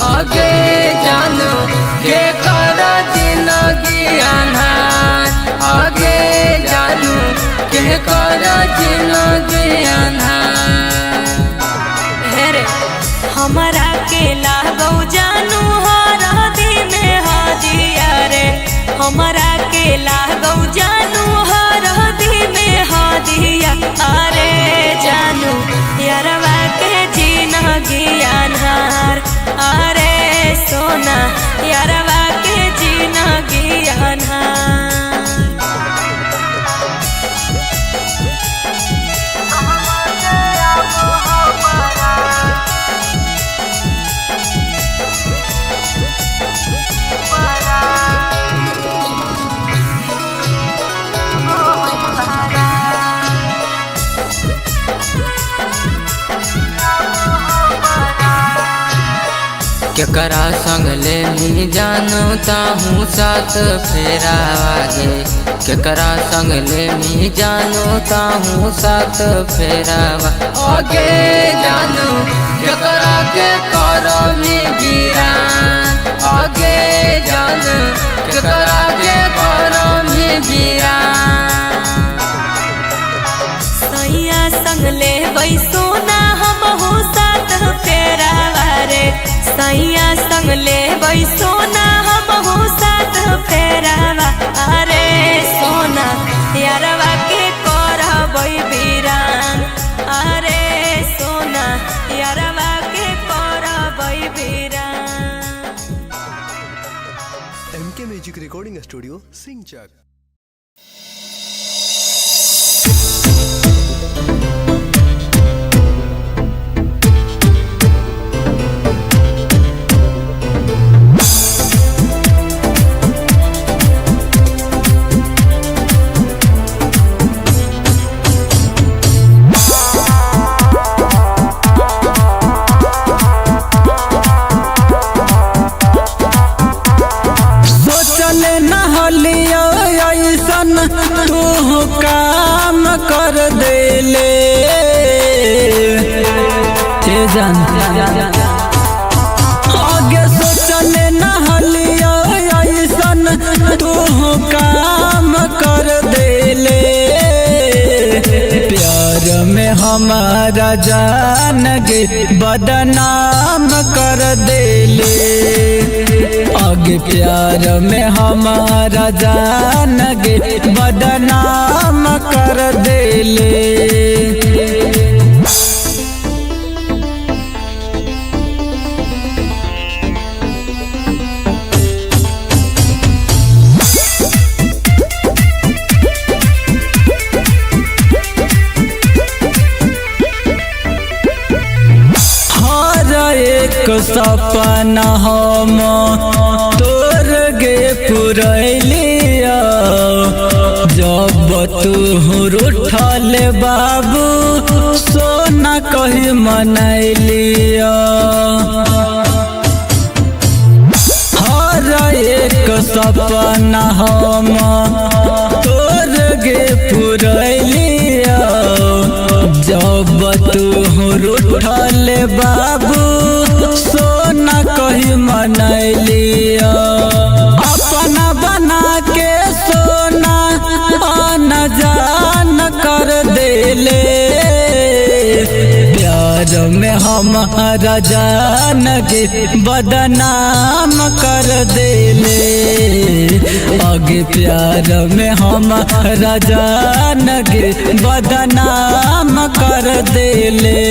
आगे, जानू केकरा जिंदगी अनहार आगे, जानू केकरा जिंदगी अनहार। हेरे हमारा के लागो जानू हरदी में हदिया रे, हमारा के लागो जानू हरदी में हदिया। अरे जानू यारवा के जिंदगी अनहार, अरे सोना यारवा के जिंदगी अनहार। केकरा संग ले मी जानू ताहूँ साथ फेरा आगे, केकरा संग ले मी जानू ताहूँ साथ फेरा आगे, जानू केकरा के करो मी वीरान आगे, जानू केकरा के करो मी वीरान। सैया संग ले सोना हमहू साथ फेरा रे, सैया संग ले सोना हमहू साथ फेरावा। अरे सोना यारवा के करबई वीरान, अरे सोना यारवा के करबई वीरान। MK म्यूजिक रिकॉर्डिंग स्टूडियो सिंचक। तू काम कर देले जान आगे सोचले नहलिया ऐसन, तू काम कर देले प्यार में हमारा जान गे बदनाम कर देले, आगे प्यार में हमारा जान गे बदनाम कर देले। एक सपना हम तोर गे पुरैलिया, जब तू रूठल बाबू सोना कही मनैलिया। हर एक सपना हम तोर गे पुरैलिया, तू रूठल बाबू सोना कही मनैलिया अपना बना के सोना आना जान कर देले प्यार में हमारा जान के बदनाम कर देले आगे प्यार में हमारा जान के बदनाम कर देले।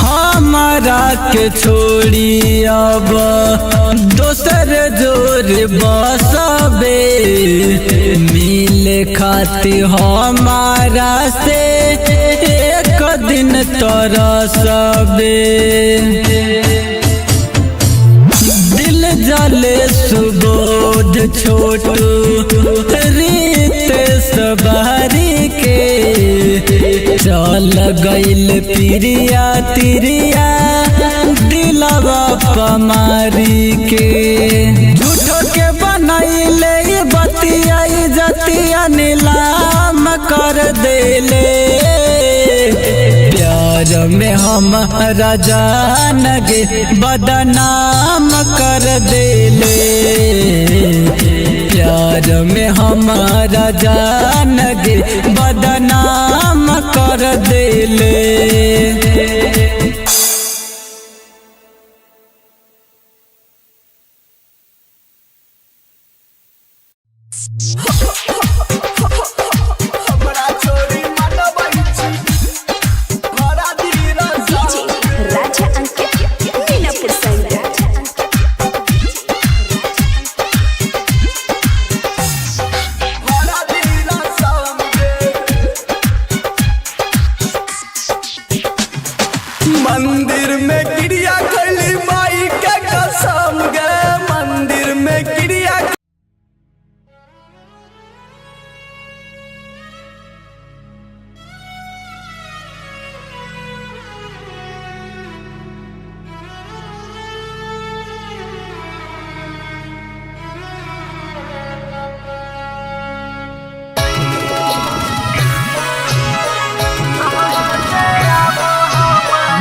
हमारा के छोड़ी अब दोसर जोर बसबे मिले खाती हमारा से एक दिन तरसबे दिल जले सुबोध छोटू रीत सवारी के चल गइल प्रिया तिरिया दिलवा पमारी के झूठो के बनैले बतिया जतिया नीलाम कर देले प्यार में हमारा जान गे बदनाम कर देले प्यार में हमारा जान गे बदनाम कर देले। राजा अंकित मीनापुर साइड। मंदिर में क्रिया खैली माई के कसम गे मंदिर में क्रिया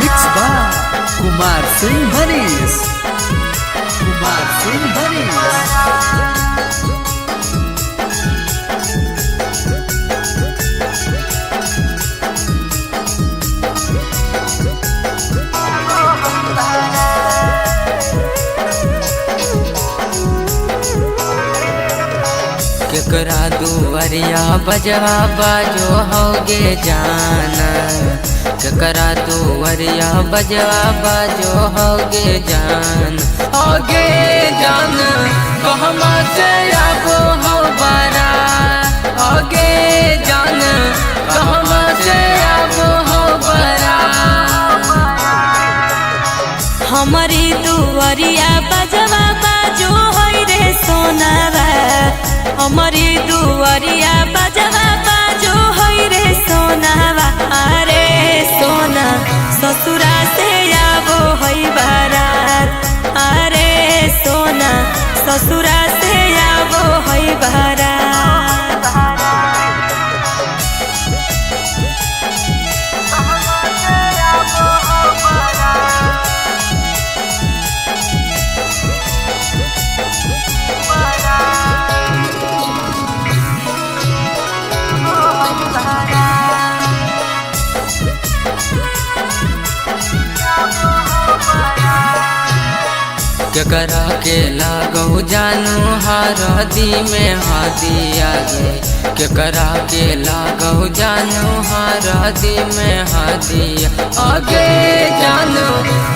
मिक्स बाय कुमार सिंह हरीश। कुमार सिंह हरीश। केकरा दुआरिया बजवा बाजो होगे जाना केकरा दुआरिया बजवा बाजो होगे जान होगे जान कहमा से आबो हो बारा होगे जान कहमा से आबो हो बारा हमारी दुआरिया बजवा बाजो होई रे सोनावा हमारी दुआरिया बजवा बाजो होई रे सोनावा अरे सोना ससुरा से आबो होई बारात अरे सोना ससुरा से आबो होई बारात। केकरा के लागो जानू हरदी में हादी आगे केकरा के लागो जानू हरदी में हादी आगे जानू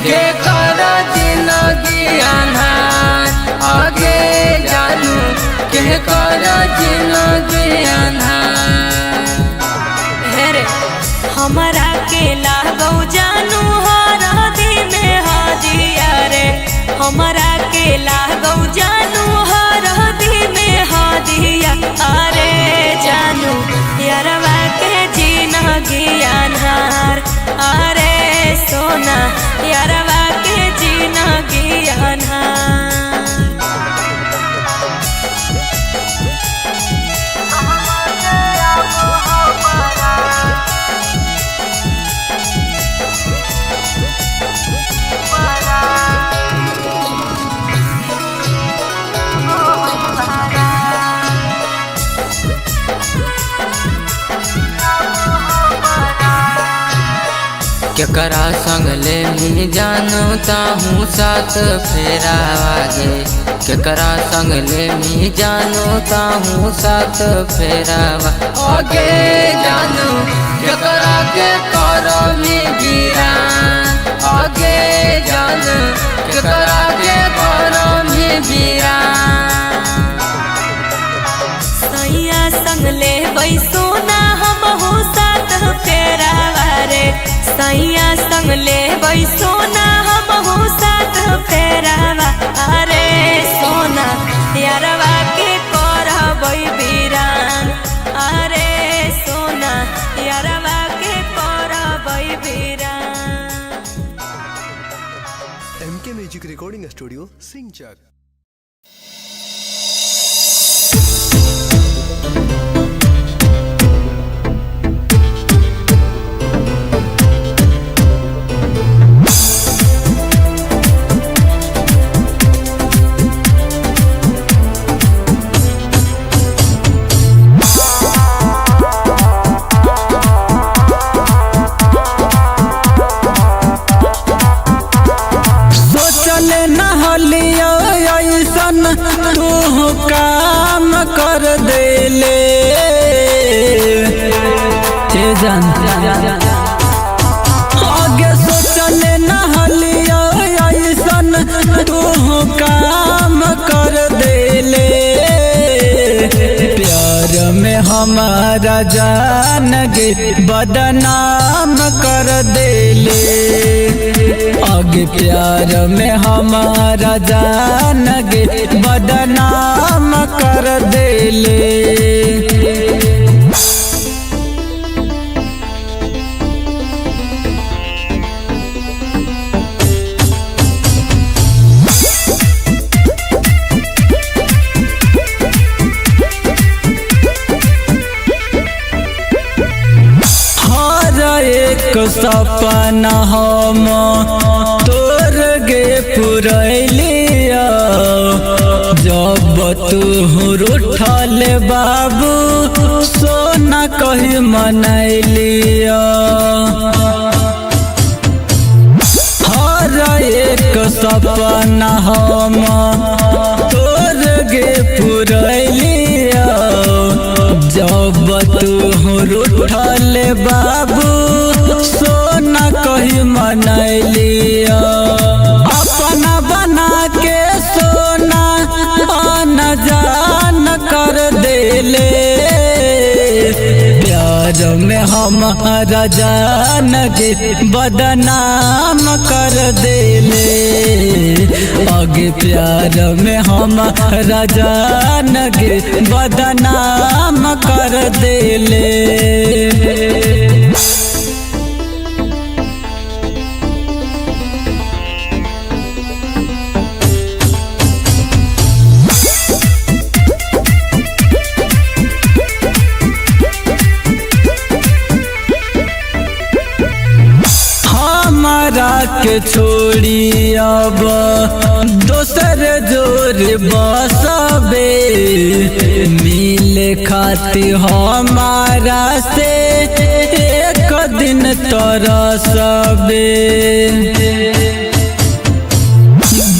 के करा जिंदगी अनहार आगे जानू के करा जिंदगी अनहार हेरे हमारा के लागो जानू हरदी में हादिया रे हमारा के लागो जानू हरदी में हादिया अरे जानू यारवा सोना यारवा के जिंदगी अनहार। केकरा संग ले मी जानू ताहूँ साथ फेरा आगे। केकरा संग ले मी जानू ताहूँ साथ फेरा आगे। जानू केकरा के करो मी वीरान आगे। जानू केकरा के करो मी वीरान। सैया संग ले सोना हमहू साथ फेरा रे। सैया संग ले सोना हमहू साथ फेरावा। अरे सोना यारवा के करबै वीरान। अरे सोना यारवा के करबै वीरान। MK Music Recording Studio, Singchak. तू काम कर देले जान आगे सोचले न हलिया ऐसन तू काम कर देले। प्यार में हमारा जान गे बदनाम कर देले। आगे प्यार में हमारा जान गे बदनाम कर देले। एक सपना हम तोर गे पुरैलिया। जब तू रूठल बाबू सोना कही मनैलिया। हर एक सपना हम तोर गे पुरैलिया। जब तू रूठल बाबू सोना कही मनैलिया। अपना बना के सोना आना जान कर देले। प्यार में हमारा जान गे बदनाम कर देले। आगे प्यार में हमारा जान गे बदनाम कर देले। के छोड़ी अब दोसर जोर बसबे। मिले खाती हमारा से एक दिन तरसबे।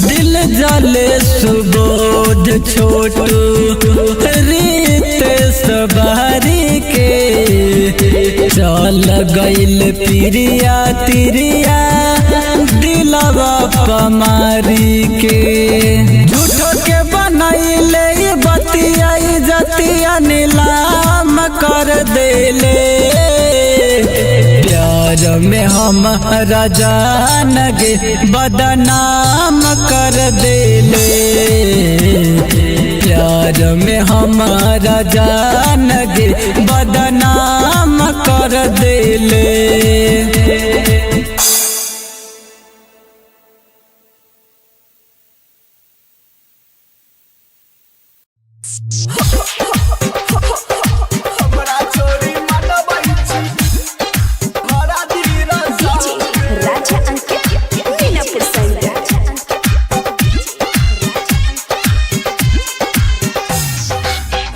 दिल जले सुबोध छोटू रीत सवारी के। चल गइल प्रिया तिरिया दिलवा पमारी के। झूठो के बनैले बतिया जतिया नीलाम कर देले। प्यार में हमारा जान गे बदनाम कर देले। प्यार में हमारा जान गे बदनाम कर देले। हमरा छोरी मनबै छी हरा धीरा DJ Raja Ankit Minapur Side.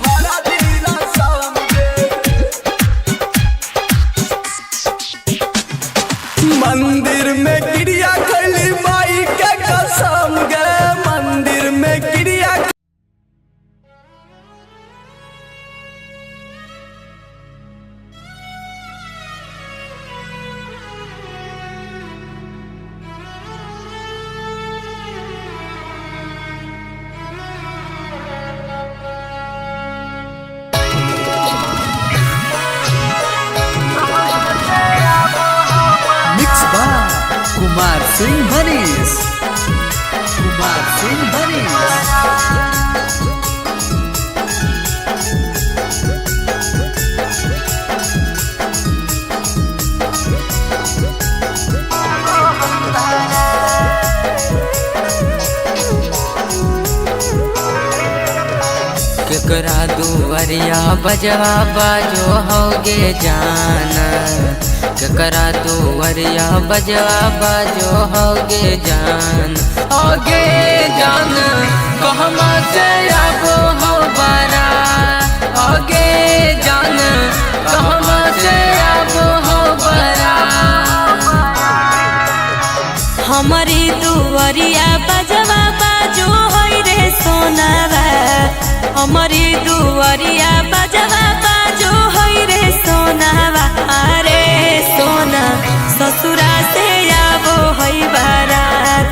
हरा धीरा सामने मंदिर में गिरिया खैली माई के कसम गे मंदिर में गिरिया मिक्स बाय कुमार सिंह हनीस। कुमार सिंह हनीस। केकरा दुवरिया बजवा बाजो होगे जान, केकरा दुवरिया बजवा बाजो होगे जान, होगे जान कहमा से आबो हो बारा, होगे जान कहमा से आबो हो बारा। हमारी दुवरिया बजवा बाजो होई रे सोनावा, हमारी दुवरिया बजवा बाजो होई रे सोनावा। अरे सोना ससुरा से आबो होई बारात,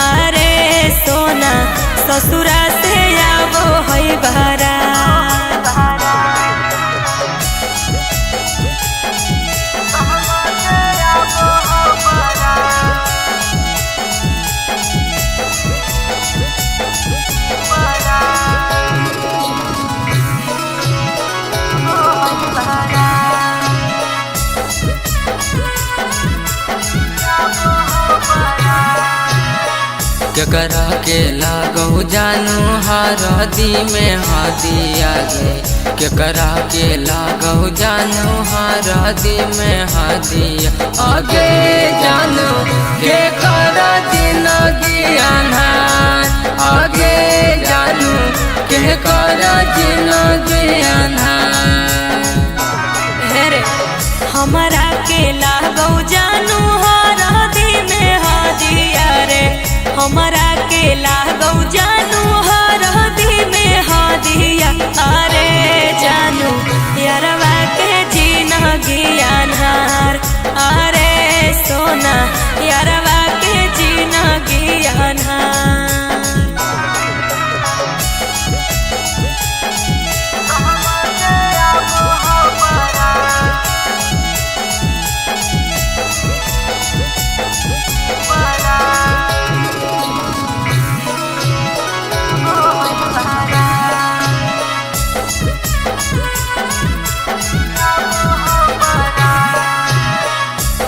अरे सोना ससुरा से आबो होई बारात। केकरा के लागो जानू हरदी में हादी आगे, केकरा के लागो जानू हरदी में हादी आगे, जानू केकरा जिंदगी अनहार आगे, जानू केकरा जिंदगी अनहार। हेरे हमारा के लागो जानू हरदी में हादिया रे, हमारा के लागो जानू हरदी में हादिया। अरे जानू यारवा के जीना ज्ञानहार, अरे सोना यारवा के जीना ज्ञानहार।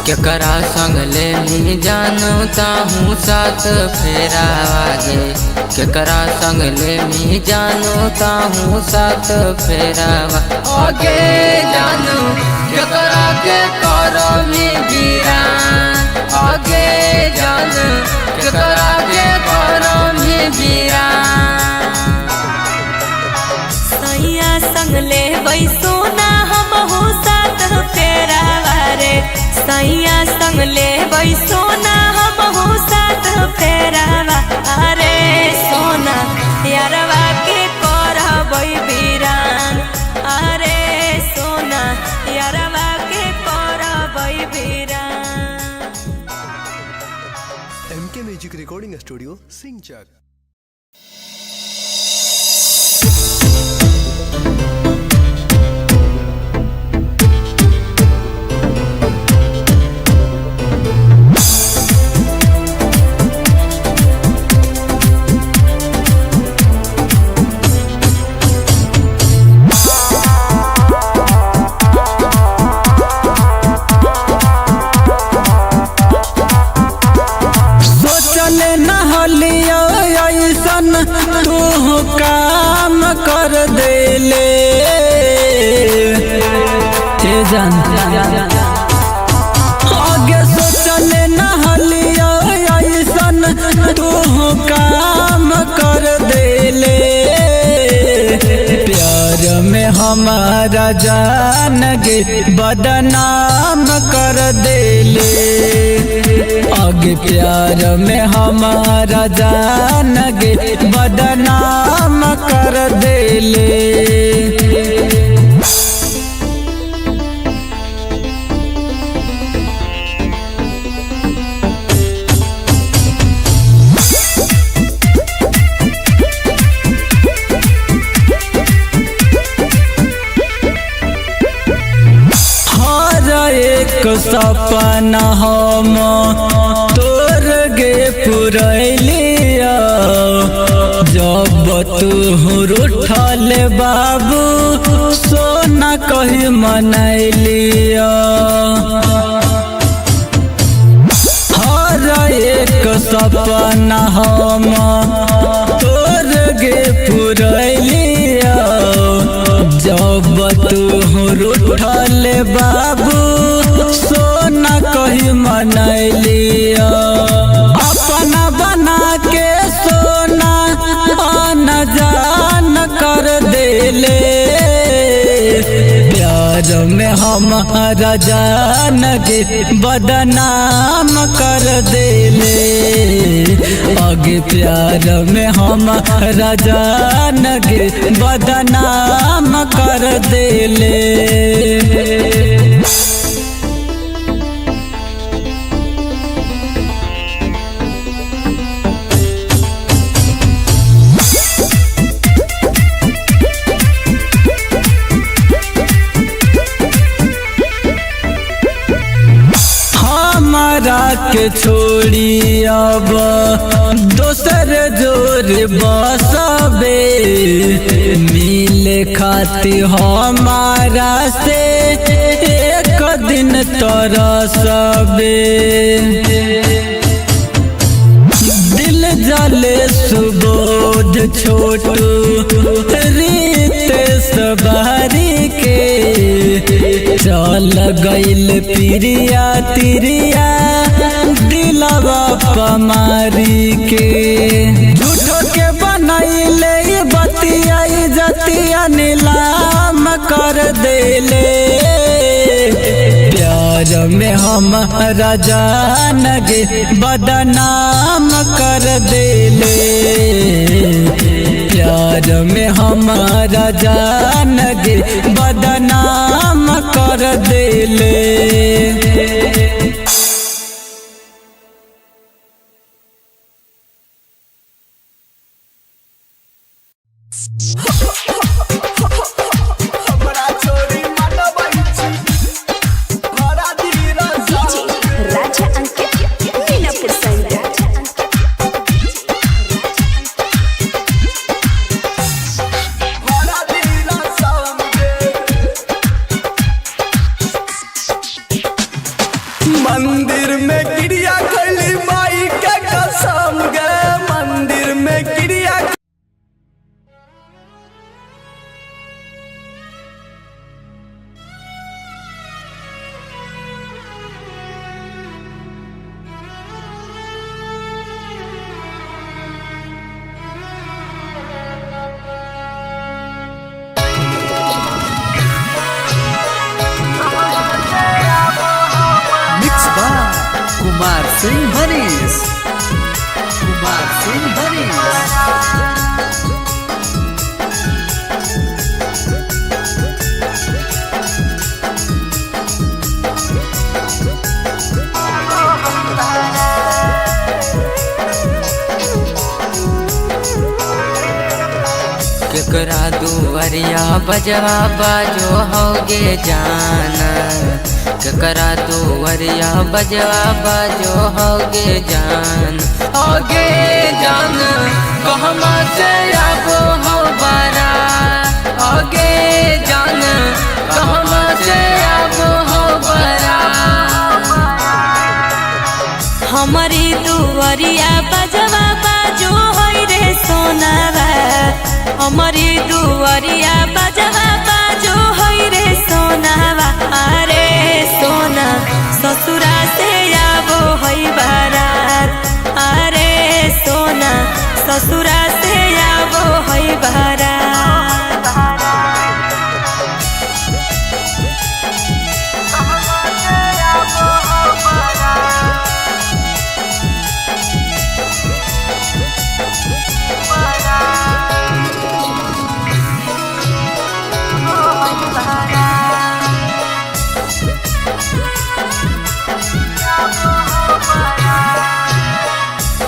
केकरा संग ले मी जानू ताहू साथ फेरा आगे, केकरा संग ले मी जानू ताहू साथ फेरा आगे, जानू केकरा के करो मी वीरान आगे, जानू केकरा के करो मी वीरान। सैया संग ले बैसोना हमहू साथ फेरा रे, सैया संग ले बैसोना हमहू साथ फेरावा। अरे सोना यारवा के करबै वीरान, अरे सोना यारवा के करबै वीरान। MK म्यूजिक रिकॉर्डिंग स्टूडियो सिंचक। सोचले न हलियो ऐसन तू काम कर आगे सोचले नहलिया ऐसन तू काम कर देले प्यार में हमारा जान गे बदनाम कर देले आगे प्यार में हमारा जान गे बदनाम कर देले। एक सपना हम तोर गे पुरैलिया जब तू रूठल बाबू सोना कही मनैलिया हर एक सपना हम तोर गे पुरैलिया जब तू रूठल बाबू सोना कही मनैलिया अपना बना के सोना आन जान कर देले प्यार में हमारा जान गे बदनाम कर देले आगे प्यार में हमारा जान गे बदनाम कर देले। हमारा के छोड़ी अब दोसर जोर बसबे मिले खाती हमारा से एक दिन तरसबे दिल जले सुबोध छोटू रीत सवारी के चल गइल प्रिया तिरिया दिलवा पमारी के झूठो के बनैले बतिया जतिया नीलाम कर देले प्यार में हमारा जान गे बदनाम कर देले प्यार में हमारा जान गे बदनाम कर देले। राजा अंकित मीनापुर साइड। मंदिर में गिरिया खली माई के कसम गे मंदिर में गिरिया मिक्स बाय कुमार सिंह हरीश। कुमार सिंह हरीश। केकरा दुवरिया बजवा बाजो होगे जाना केकरा दुवरिया बजवा बाजो होगे जान कहमा से आबो हो बारा होगे जान कहमा से आबो हो बारा हमारी दुवरिया बजवा बाजो होई रे सोनावा हमारी दुवरिया बजवा बाजो होई रे सोनावा अरे अब है बारा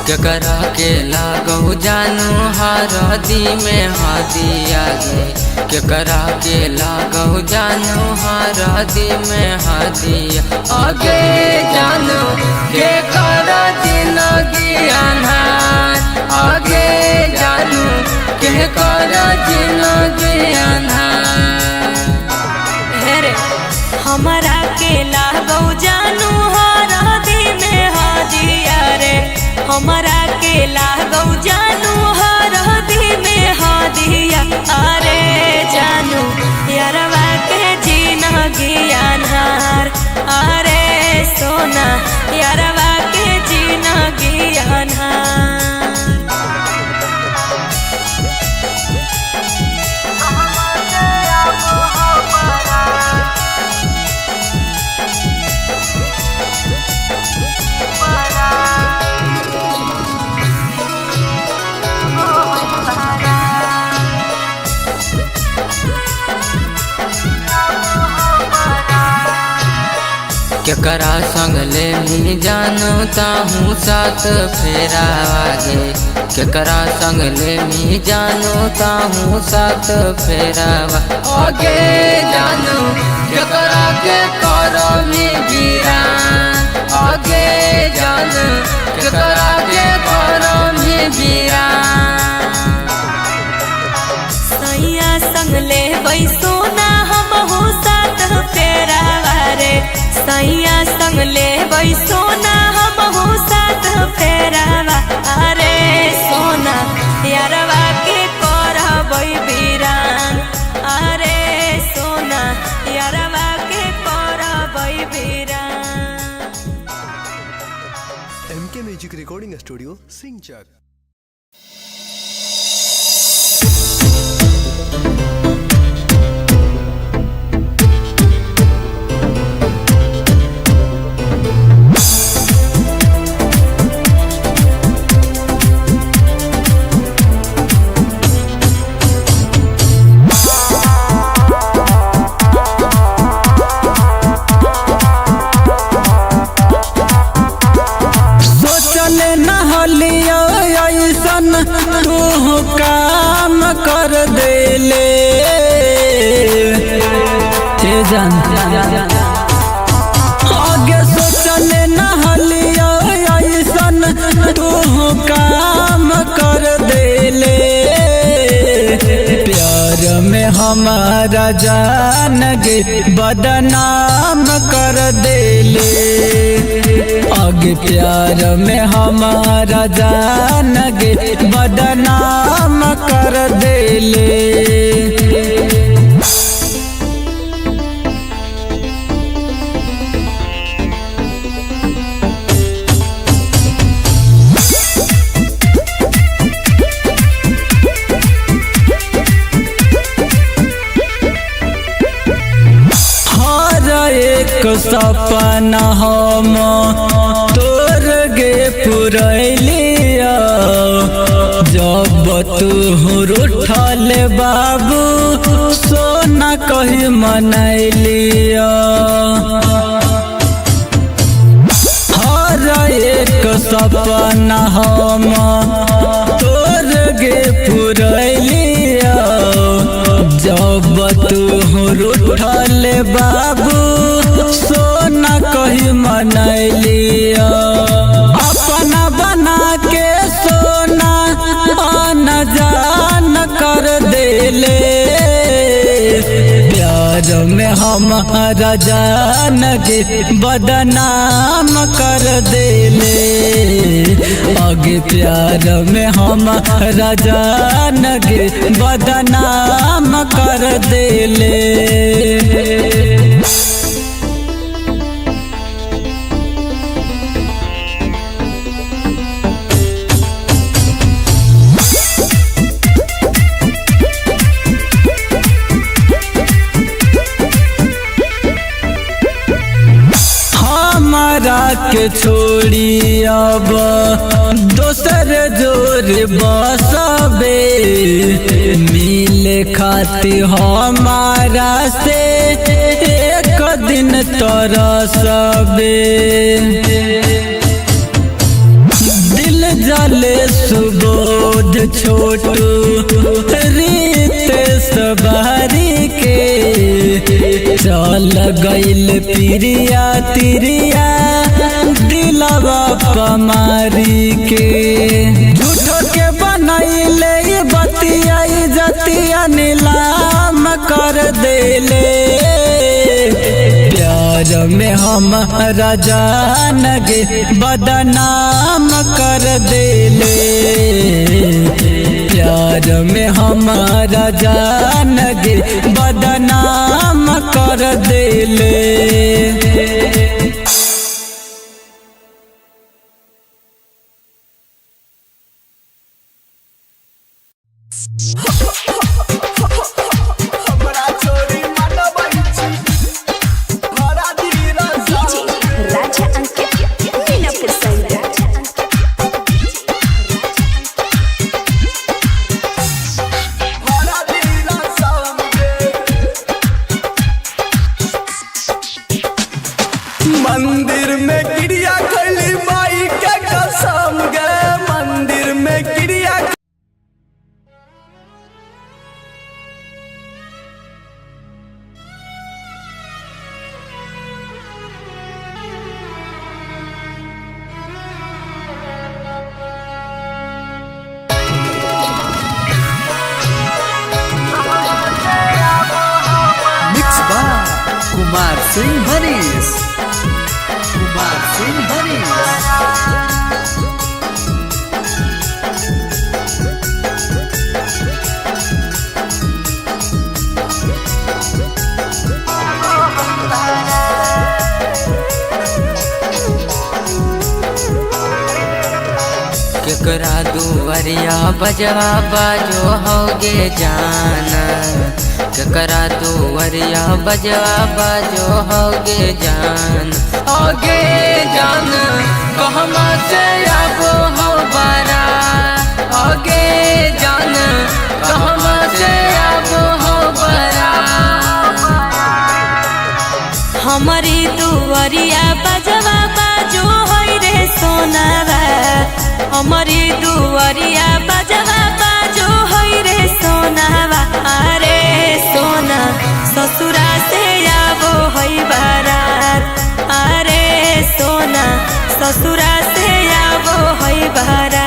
केकरा के लागौ जानू हरदी में हदिया गे केकरा के लागौ जानू हरदी में हदिया आगे जानू के कर जिंदगी अन्हार आगे जानू के कर जिंदगी अन्हार हेरे हमारा के लागौ जानू हरदी में हदिया रे हमारा के लागौ जानू हरदी में हदिया अरे जानू यारवा के जिंदगी अन्हार अरे सोना यारवा के जिंदगी अन्हार केकरा संग ले मी जानू ताहू साथ फेरा आगे केकरा संग ले मी जानू ताहू साथ फेरा आगे जानू केकरा के करो मी वीरान आगे जानू केकरा के करो मी वीरान सैया संग ले सोना हमहू साथ फेरा रे सैया संग ले सोना हमहू साथ फेरावा अरे सोना यारवा के करबै वीरान अरे सोना यारवा के करबै वीरान MK Music Recording Studio, Singchak. तू काम कर देले जान आगे सोचले नहलिया ऐसन तू काम कर देले प्यार में हमारा जान गे बदनाम कर देले आगे प्यार में हमारा जान गे बदनाम कर देले सपना हम तोर गे पुरैलिया जब तू रूठल बाबू सोना कही मनैलिया हर एक सपना हम तोर गे पुरैलिया जब तू रूठल बाबू सोना कही मनैलिया अपना बना के सोना आना जान कर देले प्यार में हमारा जान गे बदनाम कर देले आगे प्यार में हमारा जान गे बदनाम कर देले के छोड़ी अब दोसर जोर बसबे मिले खातिर हमारा से एक दिन तरसबे दिल जले सुबोध छोटू रीत सवारी के चल गइल प्रिया तिरिया दिलवा पमारी के झूठो के बनैले बतिया जतिया नीलाम कर देले प्यार में हमारा जान गे बदनाम कर देले प्यार में हमारा जान गे बदनाम कर देले। DJ Raja Ankit Minapur Side. मंदिर में गिरिया खली माई के कसम गे मंदिर में गिरिया मिक्स बाय कुमार सिंह हरीश। कुमार सिंह हरीश। केकरा दुवरिया बजवा बाजो होगे जान केकरा दुवरिया बजवा बाजो होगे जान होगे जान कहमा से आबो हो बारा होगे जान कहमा से आबो हो बारा हमारी दुवरिया बजवा बाजो होई रे सोनावा हमारी दुवरिया बजवा बाजो होई रे सोनावा अरे सोना ससुरा से आबो होई बारात अरे सोना ससुरा से आबो होई बारात।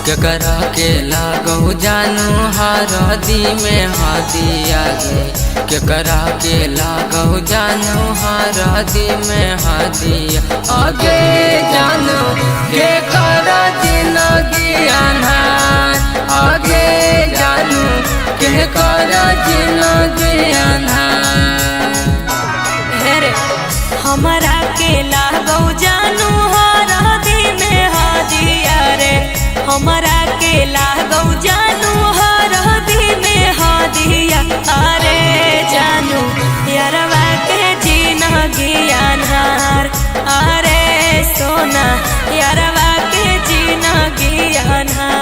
केकरा के लागो जानू हरदी में हाथी आगे केकरा के लागो जानू हरदी में हाथी आगे जानू के करा जिंदगी अनहार आगे जानू के करा जिंदगी अनहार हेरे हमारा के लागो जानू हरदी में हाजिया रे हमारा के लागो जानू हरदी में हाजिया अरे जानू यारवा के जीना ज्ञानहार अरे सोना यारवा के जीना ज्ञानहार।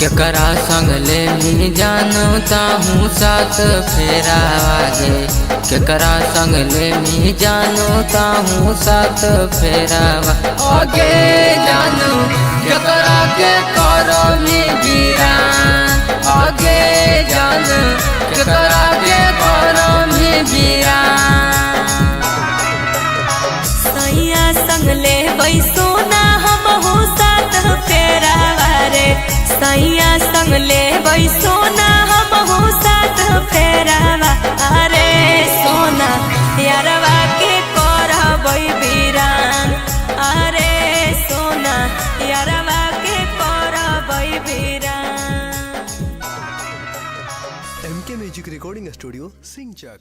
केकरा संग ले मी जानू ताहूँ साथ फेरा आगे केकरा संग ले मी जानू ताहूँ साथ फेरा आगे जानू केकरा के करो मी गिरा आगे जानू केकरा के करो मी वीरान। सैया संग ले सोना हमहू साथ फेरावा रे, सैया संग ले सोना हमहू साथ फेरावा। अरे सोना यारवा के करबै वीरान, अरे सोना यारवा के करबै वीरान। MK Music Recording Studio, Singchak.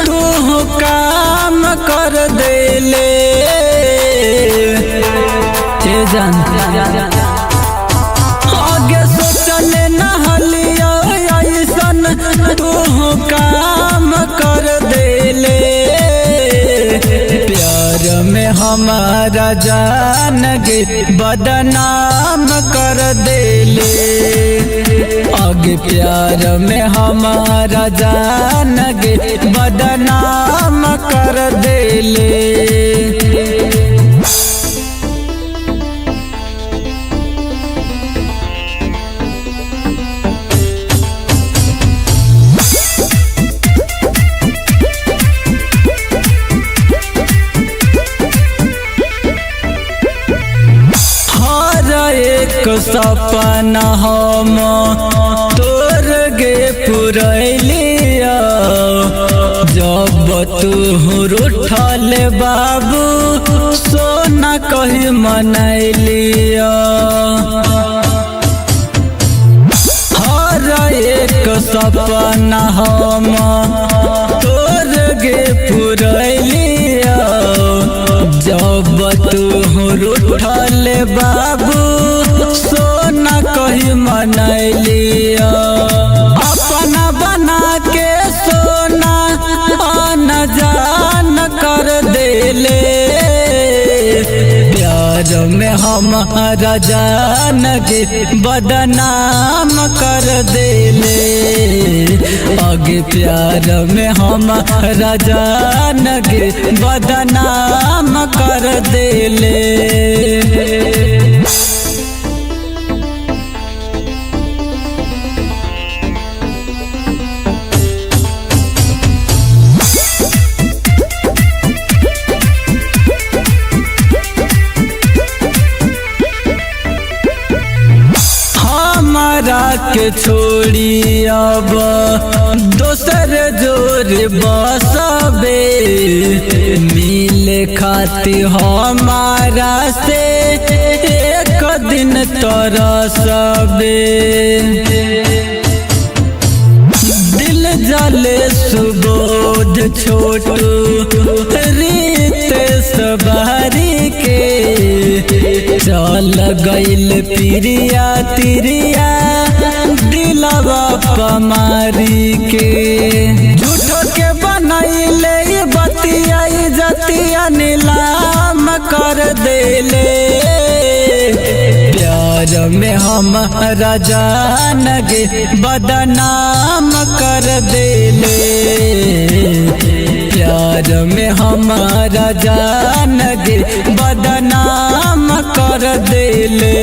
तू काम कर देले जान आगे सोचले नहलिया ऐसन तू काम कर देले। प्यार में हमारा जान गे बदनाम कर देले, आगे प्यार में हमारा जान गे बदनाम कर देले। सपना हम तोर गे पुरैलिया, जब तू रूठल बाबू सोना कही मनैलिया। हर एक सपना हम तोर गे पुरैलिया, जब तू रूठल बाबू सोना कही मनैलिया। अपना बना के सोना आन जान कर देले, प्यार में हमारा जान गे बदनाम कर देले, आगे प्यार में हमारा जान गे बदनाम कर देले। के छोड़ी अब दोसर जोर बसबे, मिले खाती हमारा से एक दिन तरसबे। दिल जले सुबोध छोटू रीत सवारी के, चल गइल प्रिया तिरिया दिलवा पमारी के। झूठो के बनैले बतिया जतिया नीलाम कर देले, प्यार में हमारा जान गे बदनाम कर देले, प्यार में हमारा जान गे बदनाम कर देले।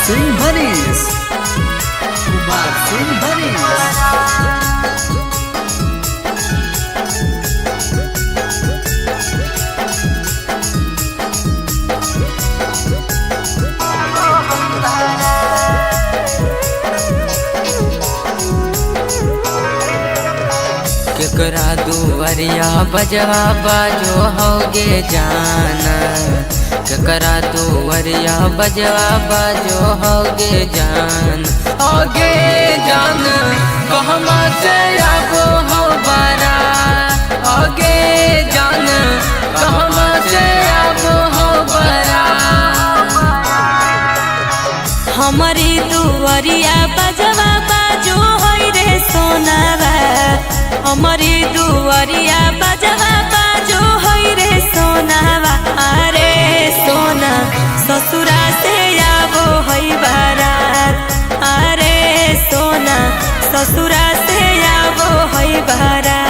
सिंह भनीस कुमार सिंह भनीस केकरा दुवरिया बजवा बाजो होगे जाना केकरा दुवरिया बजवा बाजो होगे जान होगे जान कहमा से आबो हो बारा होगे जान कहमा से आबो हो बारा हमारी दुवरिया बजवा बाजो होई रे सोनावा हमारी दुवरिया बजवा बाजो होई रे सोनावा अरे सोना ससुरा से आबो होई बारात अरे सोना ससुरा से आबो होई बारात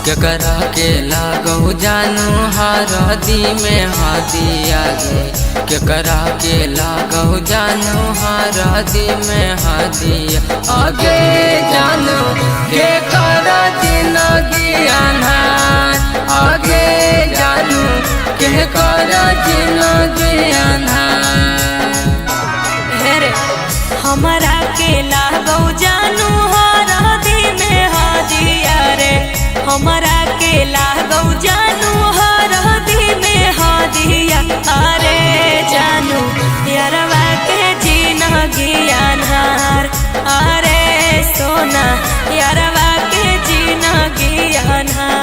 केकरा के लागो जानू हरदी में हादी आगे केकरा के लागो जानू हरदी में हादी आगे जानू के करा जिंदगी अनहार आगे जानू के करा जिंदगी अनहार हेरे हमारा के लागो जानू हरदी में हादिया रे हमारा के लागो जानू हरदी में हादिया अरे जानू यारवा के जीना ज्ञानहार अरे सोना यारवा के जीना ज्ञानहार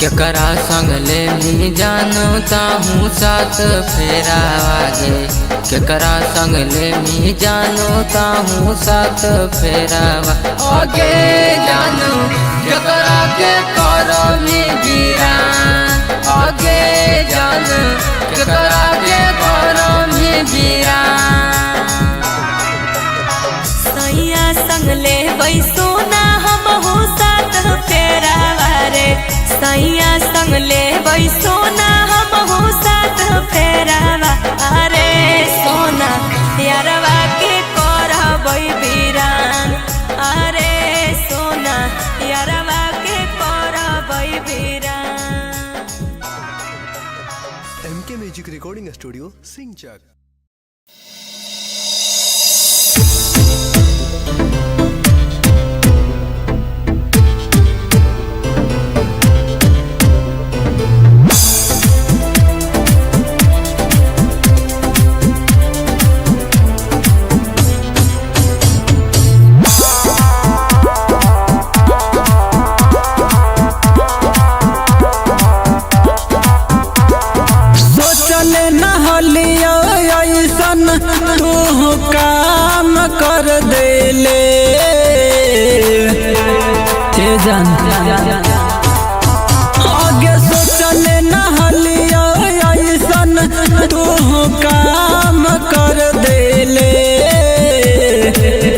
केकरा संग ले मी जानू ताहूँ साथ फेरा आगे केकरा संग ले मी जानू ताहूँ साथ फेरा आगे जानू केकरा के करो मी गिरा आगे जानू केकरा के करो मी गिरा सैया संग ले सोना हम हो साथ फेरा रे सैया संग ले सोना हम हो साथ फेरावा अरे सोना यारवा के करबई बीरान अरे सोना यारवा के करबई बीरान MK म्यूजिक रिकॉर्डिंग स्टूडियो सिंचक। तू काम कर देले जान आगे सोचले नहलिया ऐसन तू काम कर देले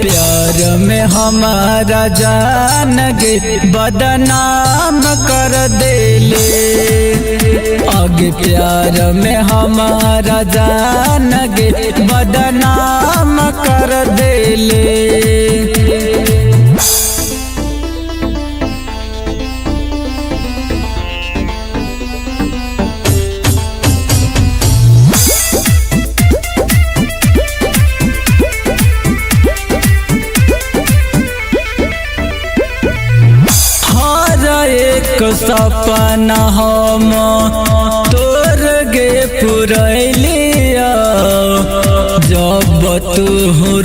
प्यार में हमारा जान गे बदनाम कर देले आगे प्यार में हमारा जान गे बदनाम कर देले एक सपना हम तोर पुरैलिया जब तू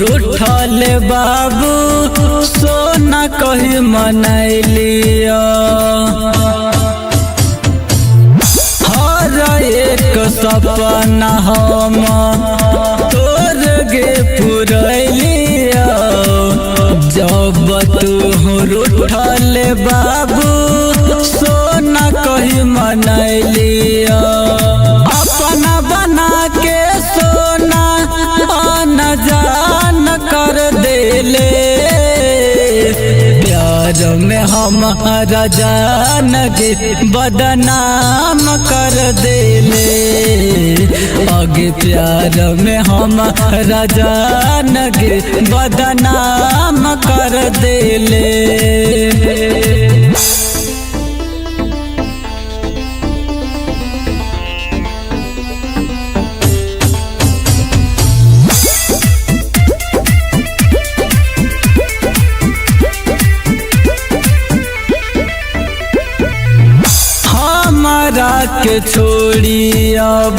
रूठल बाबू सोना कही मनैलिया हर एक सपना हम तोर गे पुरैलिया जब तू रूठल बाबू सोना कही मनैलिया अपना बना के सोना आना जान कर देले प्यार में हमारा जान के बदनाम कर देले आगे प्यार में हमारा जान के बदनाम कर देले। हमारा के छोड़ी अब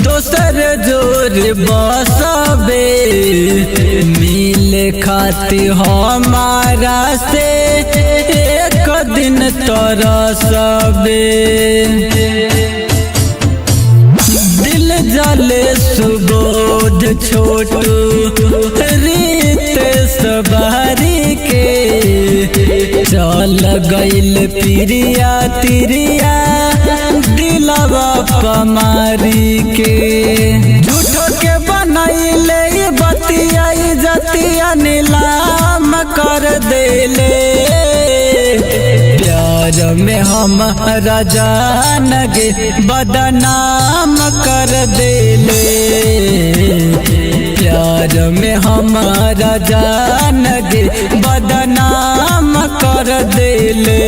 दोसर जोर बसबे मिले खाती हमारा से एक दिन तरसबे दिल जले सुबोध छोटू रीत सवारी के चल गइल पिरिया तिरिया दिलवा पमारी के झूठो के बनैले बतिया जतिया नीलाम कर देले प्यार में हमारा जान गे बदनाम कर देले प्यार में हमारा जान गे बदनाम कर देले।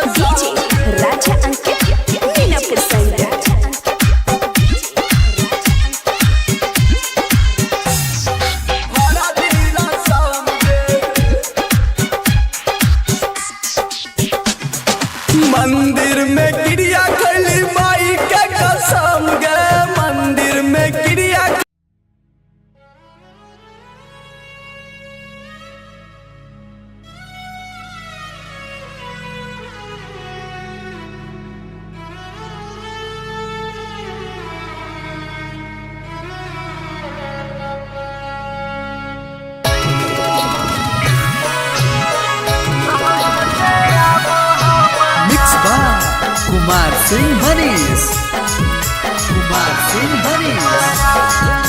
राजा अंकित मीनापुर साइड। मंदिर में क्रिया खैली माई के कसम गे मंदिर में क्रिया मिक्स बाय कुमार सिंह हनीस। कुमार सिंह हनीस।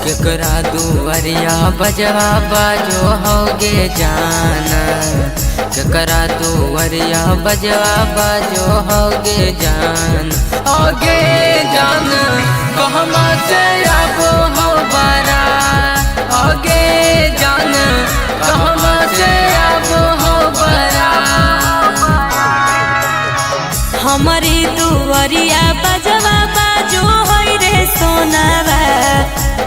केकरा दुवरिया बजवा बाजो होगे जाना केकरा दुवरिया बजवा बाजो होगे जान होगे जान कहमा से आबो हो बारा होगे जान कहमा से आबो हो बारा हमारी दुवरिया बजवा बाजो होई रे सोनावा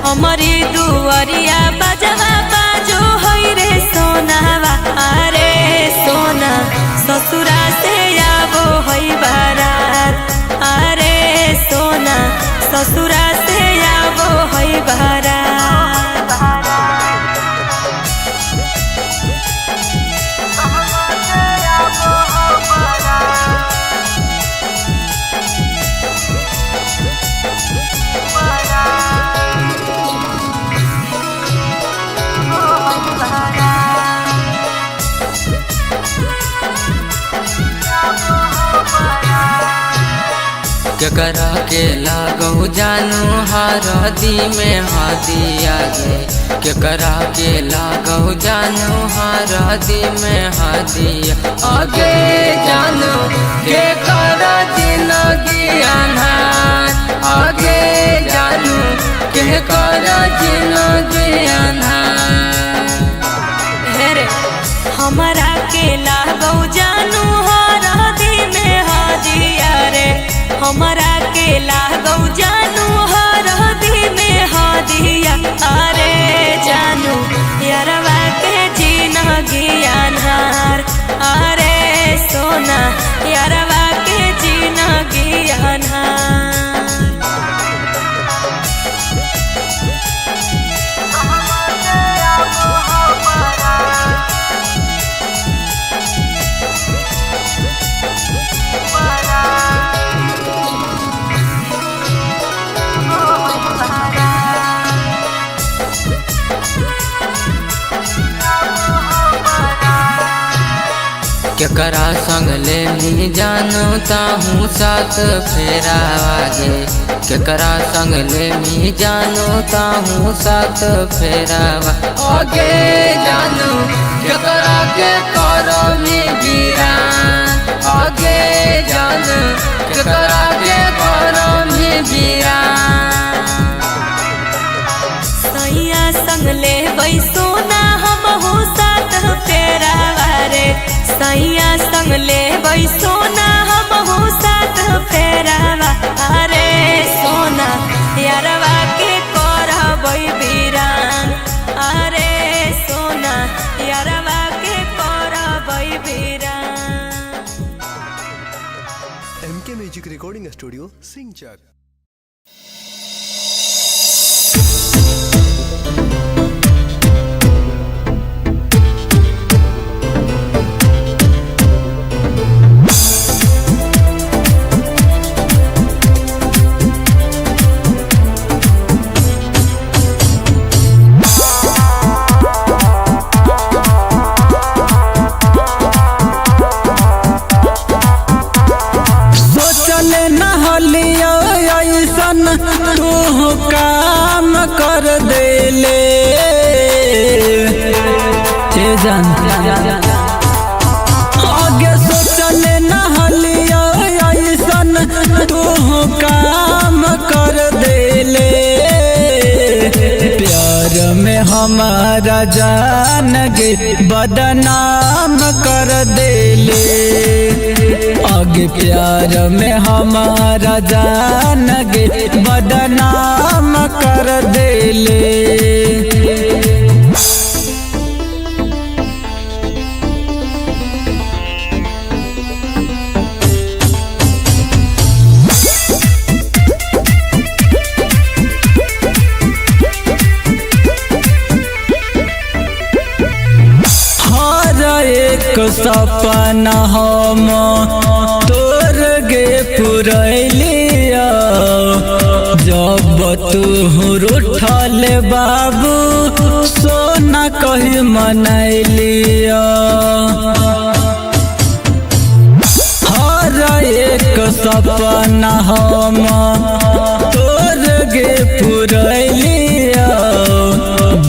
हमारी दुवरिया बजवा बाजो होई रे सोनावा अरे सोना ससुरा से आबो होई बारात अरे सोना ससुरा से आबो होई बारात। केकरा के लागो जानू हरदी में हादी आगे केकरा के लागो जानू हरदी में हादी आगे जानू के करा जिंदगी अनहा ज्ञाना हेरे हमरा के लागौ जानू हरदी में हदिया रे हमरा के लागौ जानू हरदी में हदिया अरे जानू यारवा के जीना ज्ञानहार अरे सोना यारवा के जीना ज्ञानहार केकरा संग ले मी जानू ताहूँ साथ फेरा आगे केकरा संग ले मी जानू ताहूँ साथ फेरा आगे जानू केकरा के करो मी वीरान आगे जानू केकरा के करो मी वीरान सैया संग ले सोना हमहू साथ फेरा रे सैया संग ले सोना हमहू साथ फेरावा अरे सोना यारवा के करबै वीरान अरे सोना यारवा के करबै वीरान। MK Music Recording Studio, Singchak. तू काम कर देले जान आगे सोचले नहलिया ऐसन तू काम कर देले प्यार में हमारा जान गे बदनाम कर देले आगे प्यार में हमारा जान गे बदनाम कर देले। एक सपना हम तोर गे पुरैलिया जब तू रूठल बाबू सोना कही मनैलिया हर एक सपना हम तोर गे पुरैलिया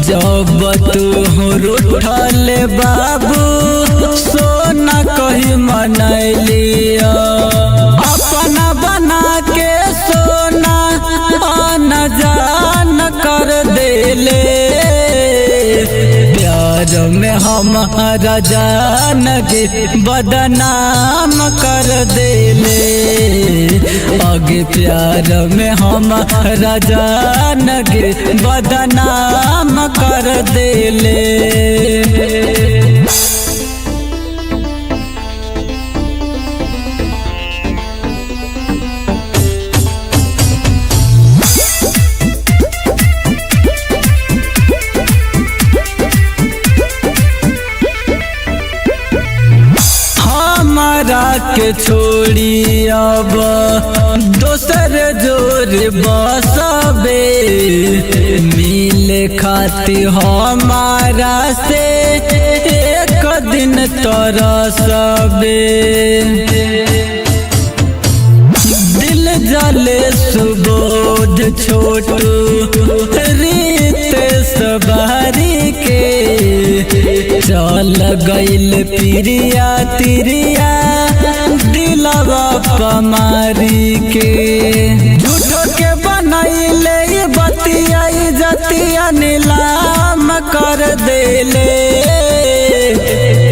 जब तू रूठल बाबू सोना कही मनैलिया अपना बना के सोना आन जान कर देले प्यार में हमारा जान गे बदनाम कर देले आगे प्यार में हमारा जान गे बदनाम कर देले। के छोड़ी अब दोसर जोर बसबे मिले खाती हमारा से एक दिन तरसबे दिल जले सुबोध छोटू रीत सवारी के चल गइल प्रिया तिरिया दिलवा पमारी के झूठो के बनैले बतिया जतिया नीलाम कर देले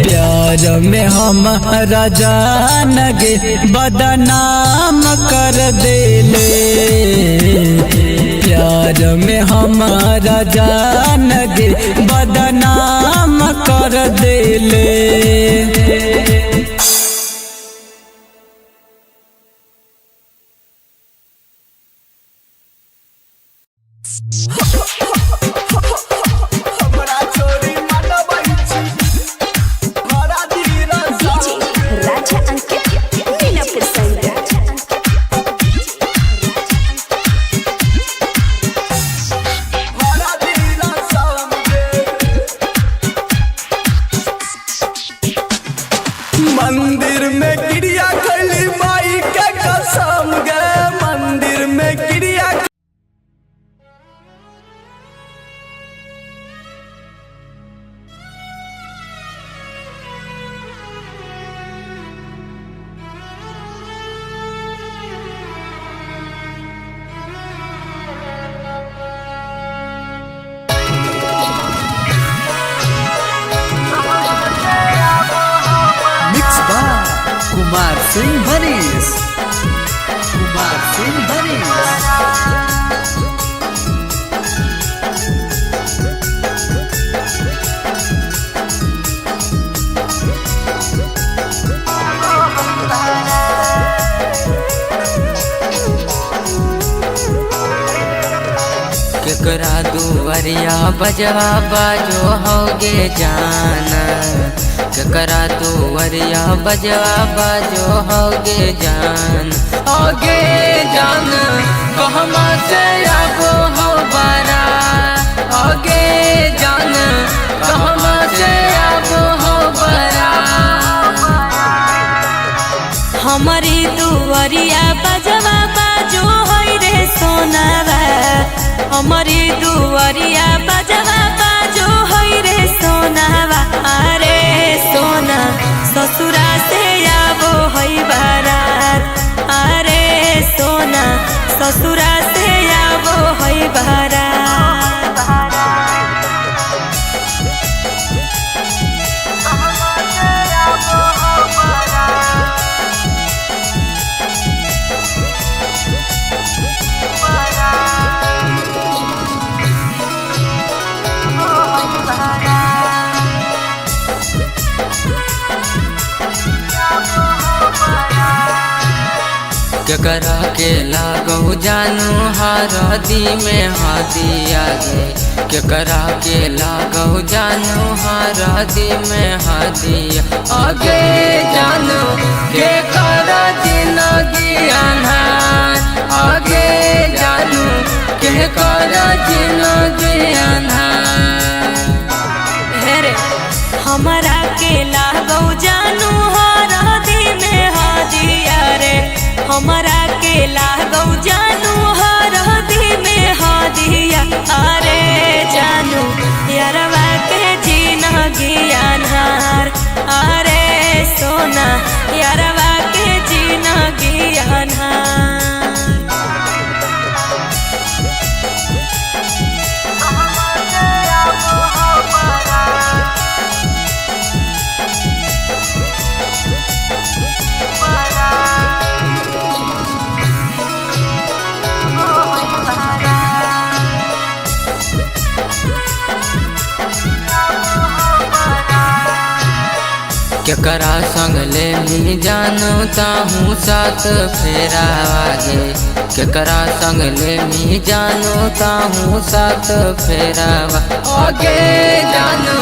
प्यार में हमारा जान गे बदनाम कर देले प्यार में हमारा जान गे बदनाम कर देले। हमरा छोरी मनबै छी बड़ा धीरा DJ Raja Ankit Minapur Side. बड़ा धीरा समझे मंदिर में गिरिया खैली माई के कसम गे मंदिर में गिरिया मिक्स बाय कुमार सिंह हरीश। कुमार सिंह हरीश। केकरा दुआरिया बजवा बाजो होगे जाना केकरा दुआरिया बजवा बाजो होगे जान होगे जान कहमा से आबो हो बारा होगे जान कहमा से आबो हो बारा हमारी दुआरिया बजवा बाजो है रे सोनावा हमारी दुआरिया बजवा बाजो है रे सोनावा अरे सोना ससुरा से आबो है बारात अरे सोना ससुरा से आबो है बारात। केकरा के लागो जानू हरदी में हादी आगे केकरा के लागो जानू हरदी में हादी आगे जानू केकरा जिंदगी अनहार आगे जानू केकरा जिंदगी अनहार हेरे हमारा के लागो जानू हरदी में हादिया रे हमारा के लागो जानू हरदी में हादिया अरे जानू यारवा के जिंदगी अनहार अरे सोना यारवा के जिंदगी अनहार। केकरा संग ले मी जानू ताहूँ साथ फेरा आगे केकरा संग ले मी जानू ताहूँ साथ फेरा आगे जानू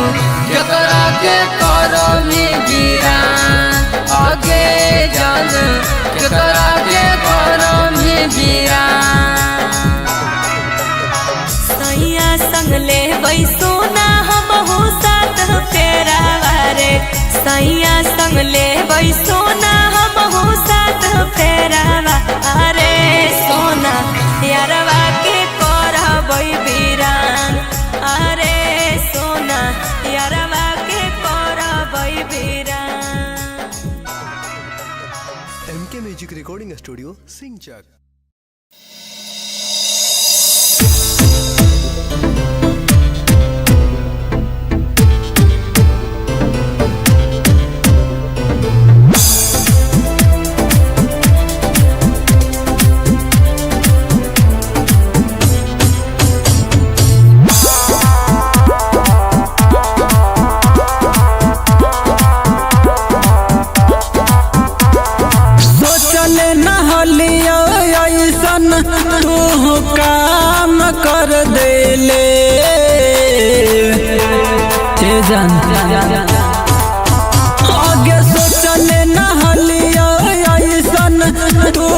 केकरा के करो मी गिरा आगे जानू केकरा के करो मी गिरा सैया संग ले सोना हम साथ फेरा रे सैया संग ले सोना हम साथ फेरावा अरे सोना यारवा के करबै बीरान अरे सोना यारवा के करबै बीरान। MK Music Recording Studio, Singchak. तू काम कर देले आगे सोचले नहलिया ऐसन तू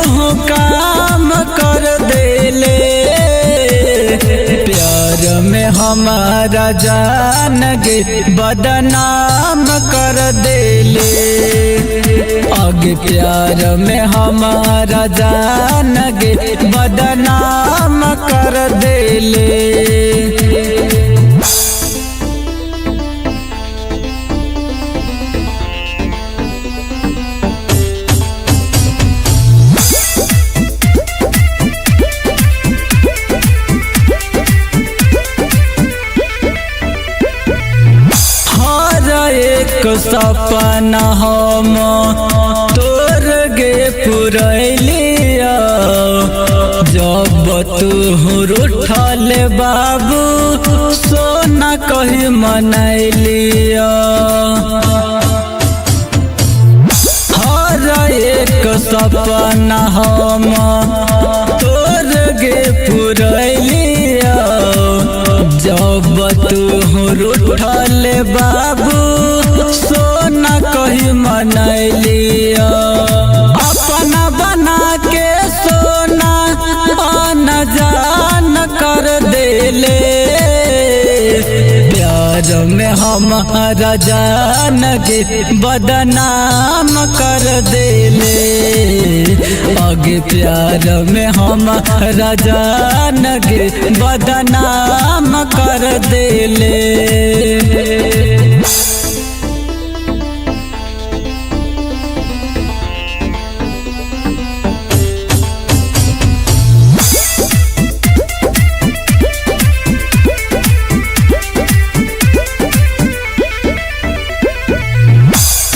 काम कर देले प्यार में हमारा जान गे बदनाम कर देले आगे प्यार में हमारा जान गे बदनाम कर देले। एक सपना हम तोर गे पुरैलिया जब तू रूठल बाबू सोना कही मनैलिया हर एक सपना हम तोर गे पुरैलिया जब तू रूठल बाबू सोना कही मनैलिया अपना बना के सोना आना जान कर देले प्यार में हमारा जान गे बदनाम कर देले आगे प्यार में हमारा जान गे बदनाम कर देले।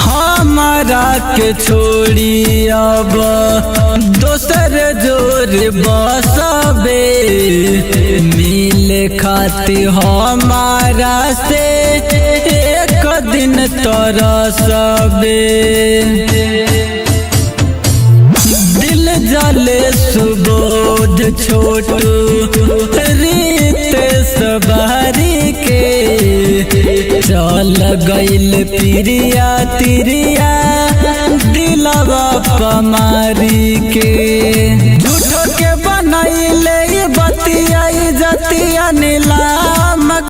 हमारा के छोड़ी अब दोसर जोर बसबे मिले खाती हमारा से एक दिन तरसबे दिल जले सुबोध छोटू रीत सवारी के चल गइल प्रिया तिरिया दिलवा पमारी के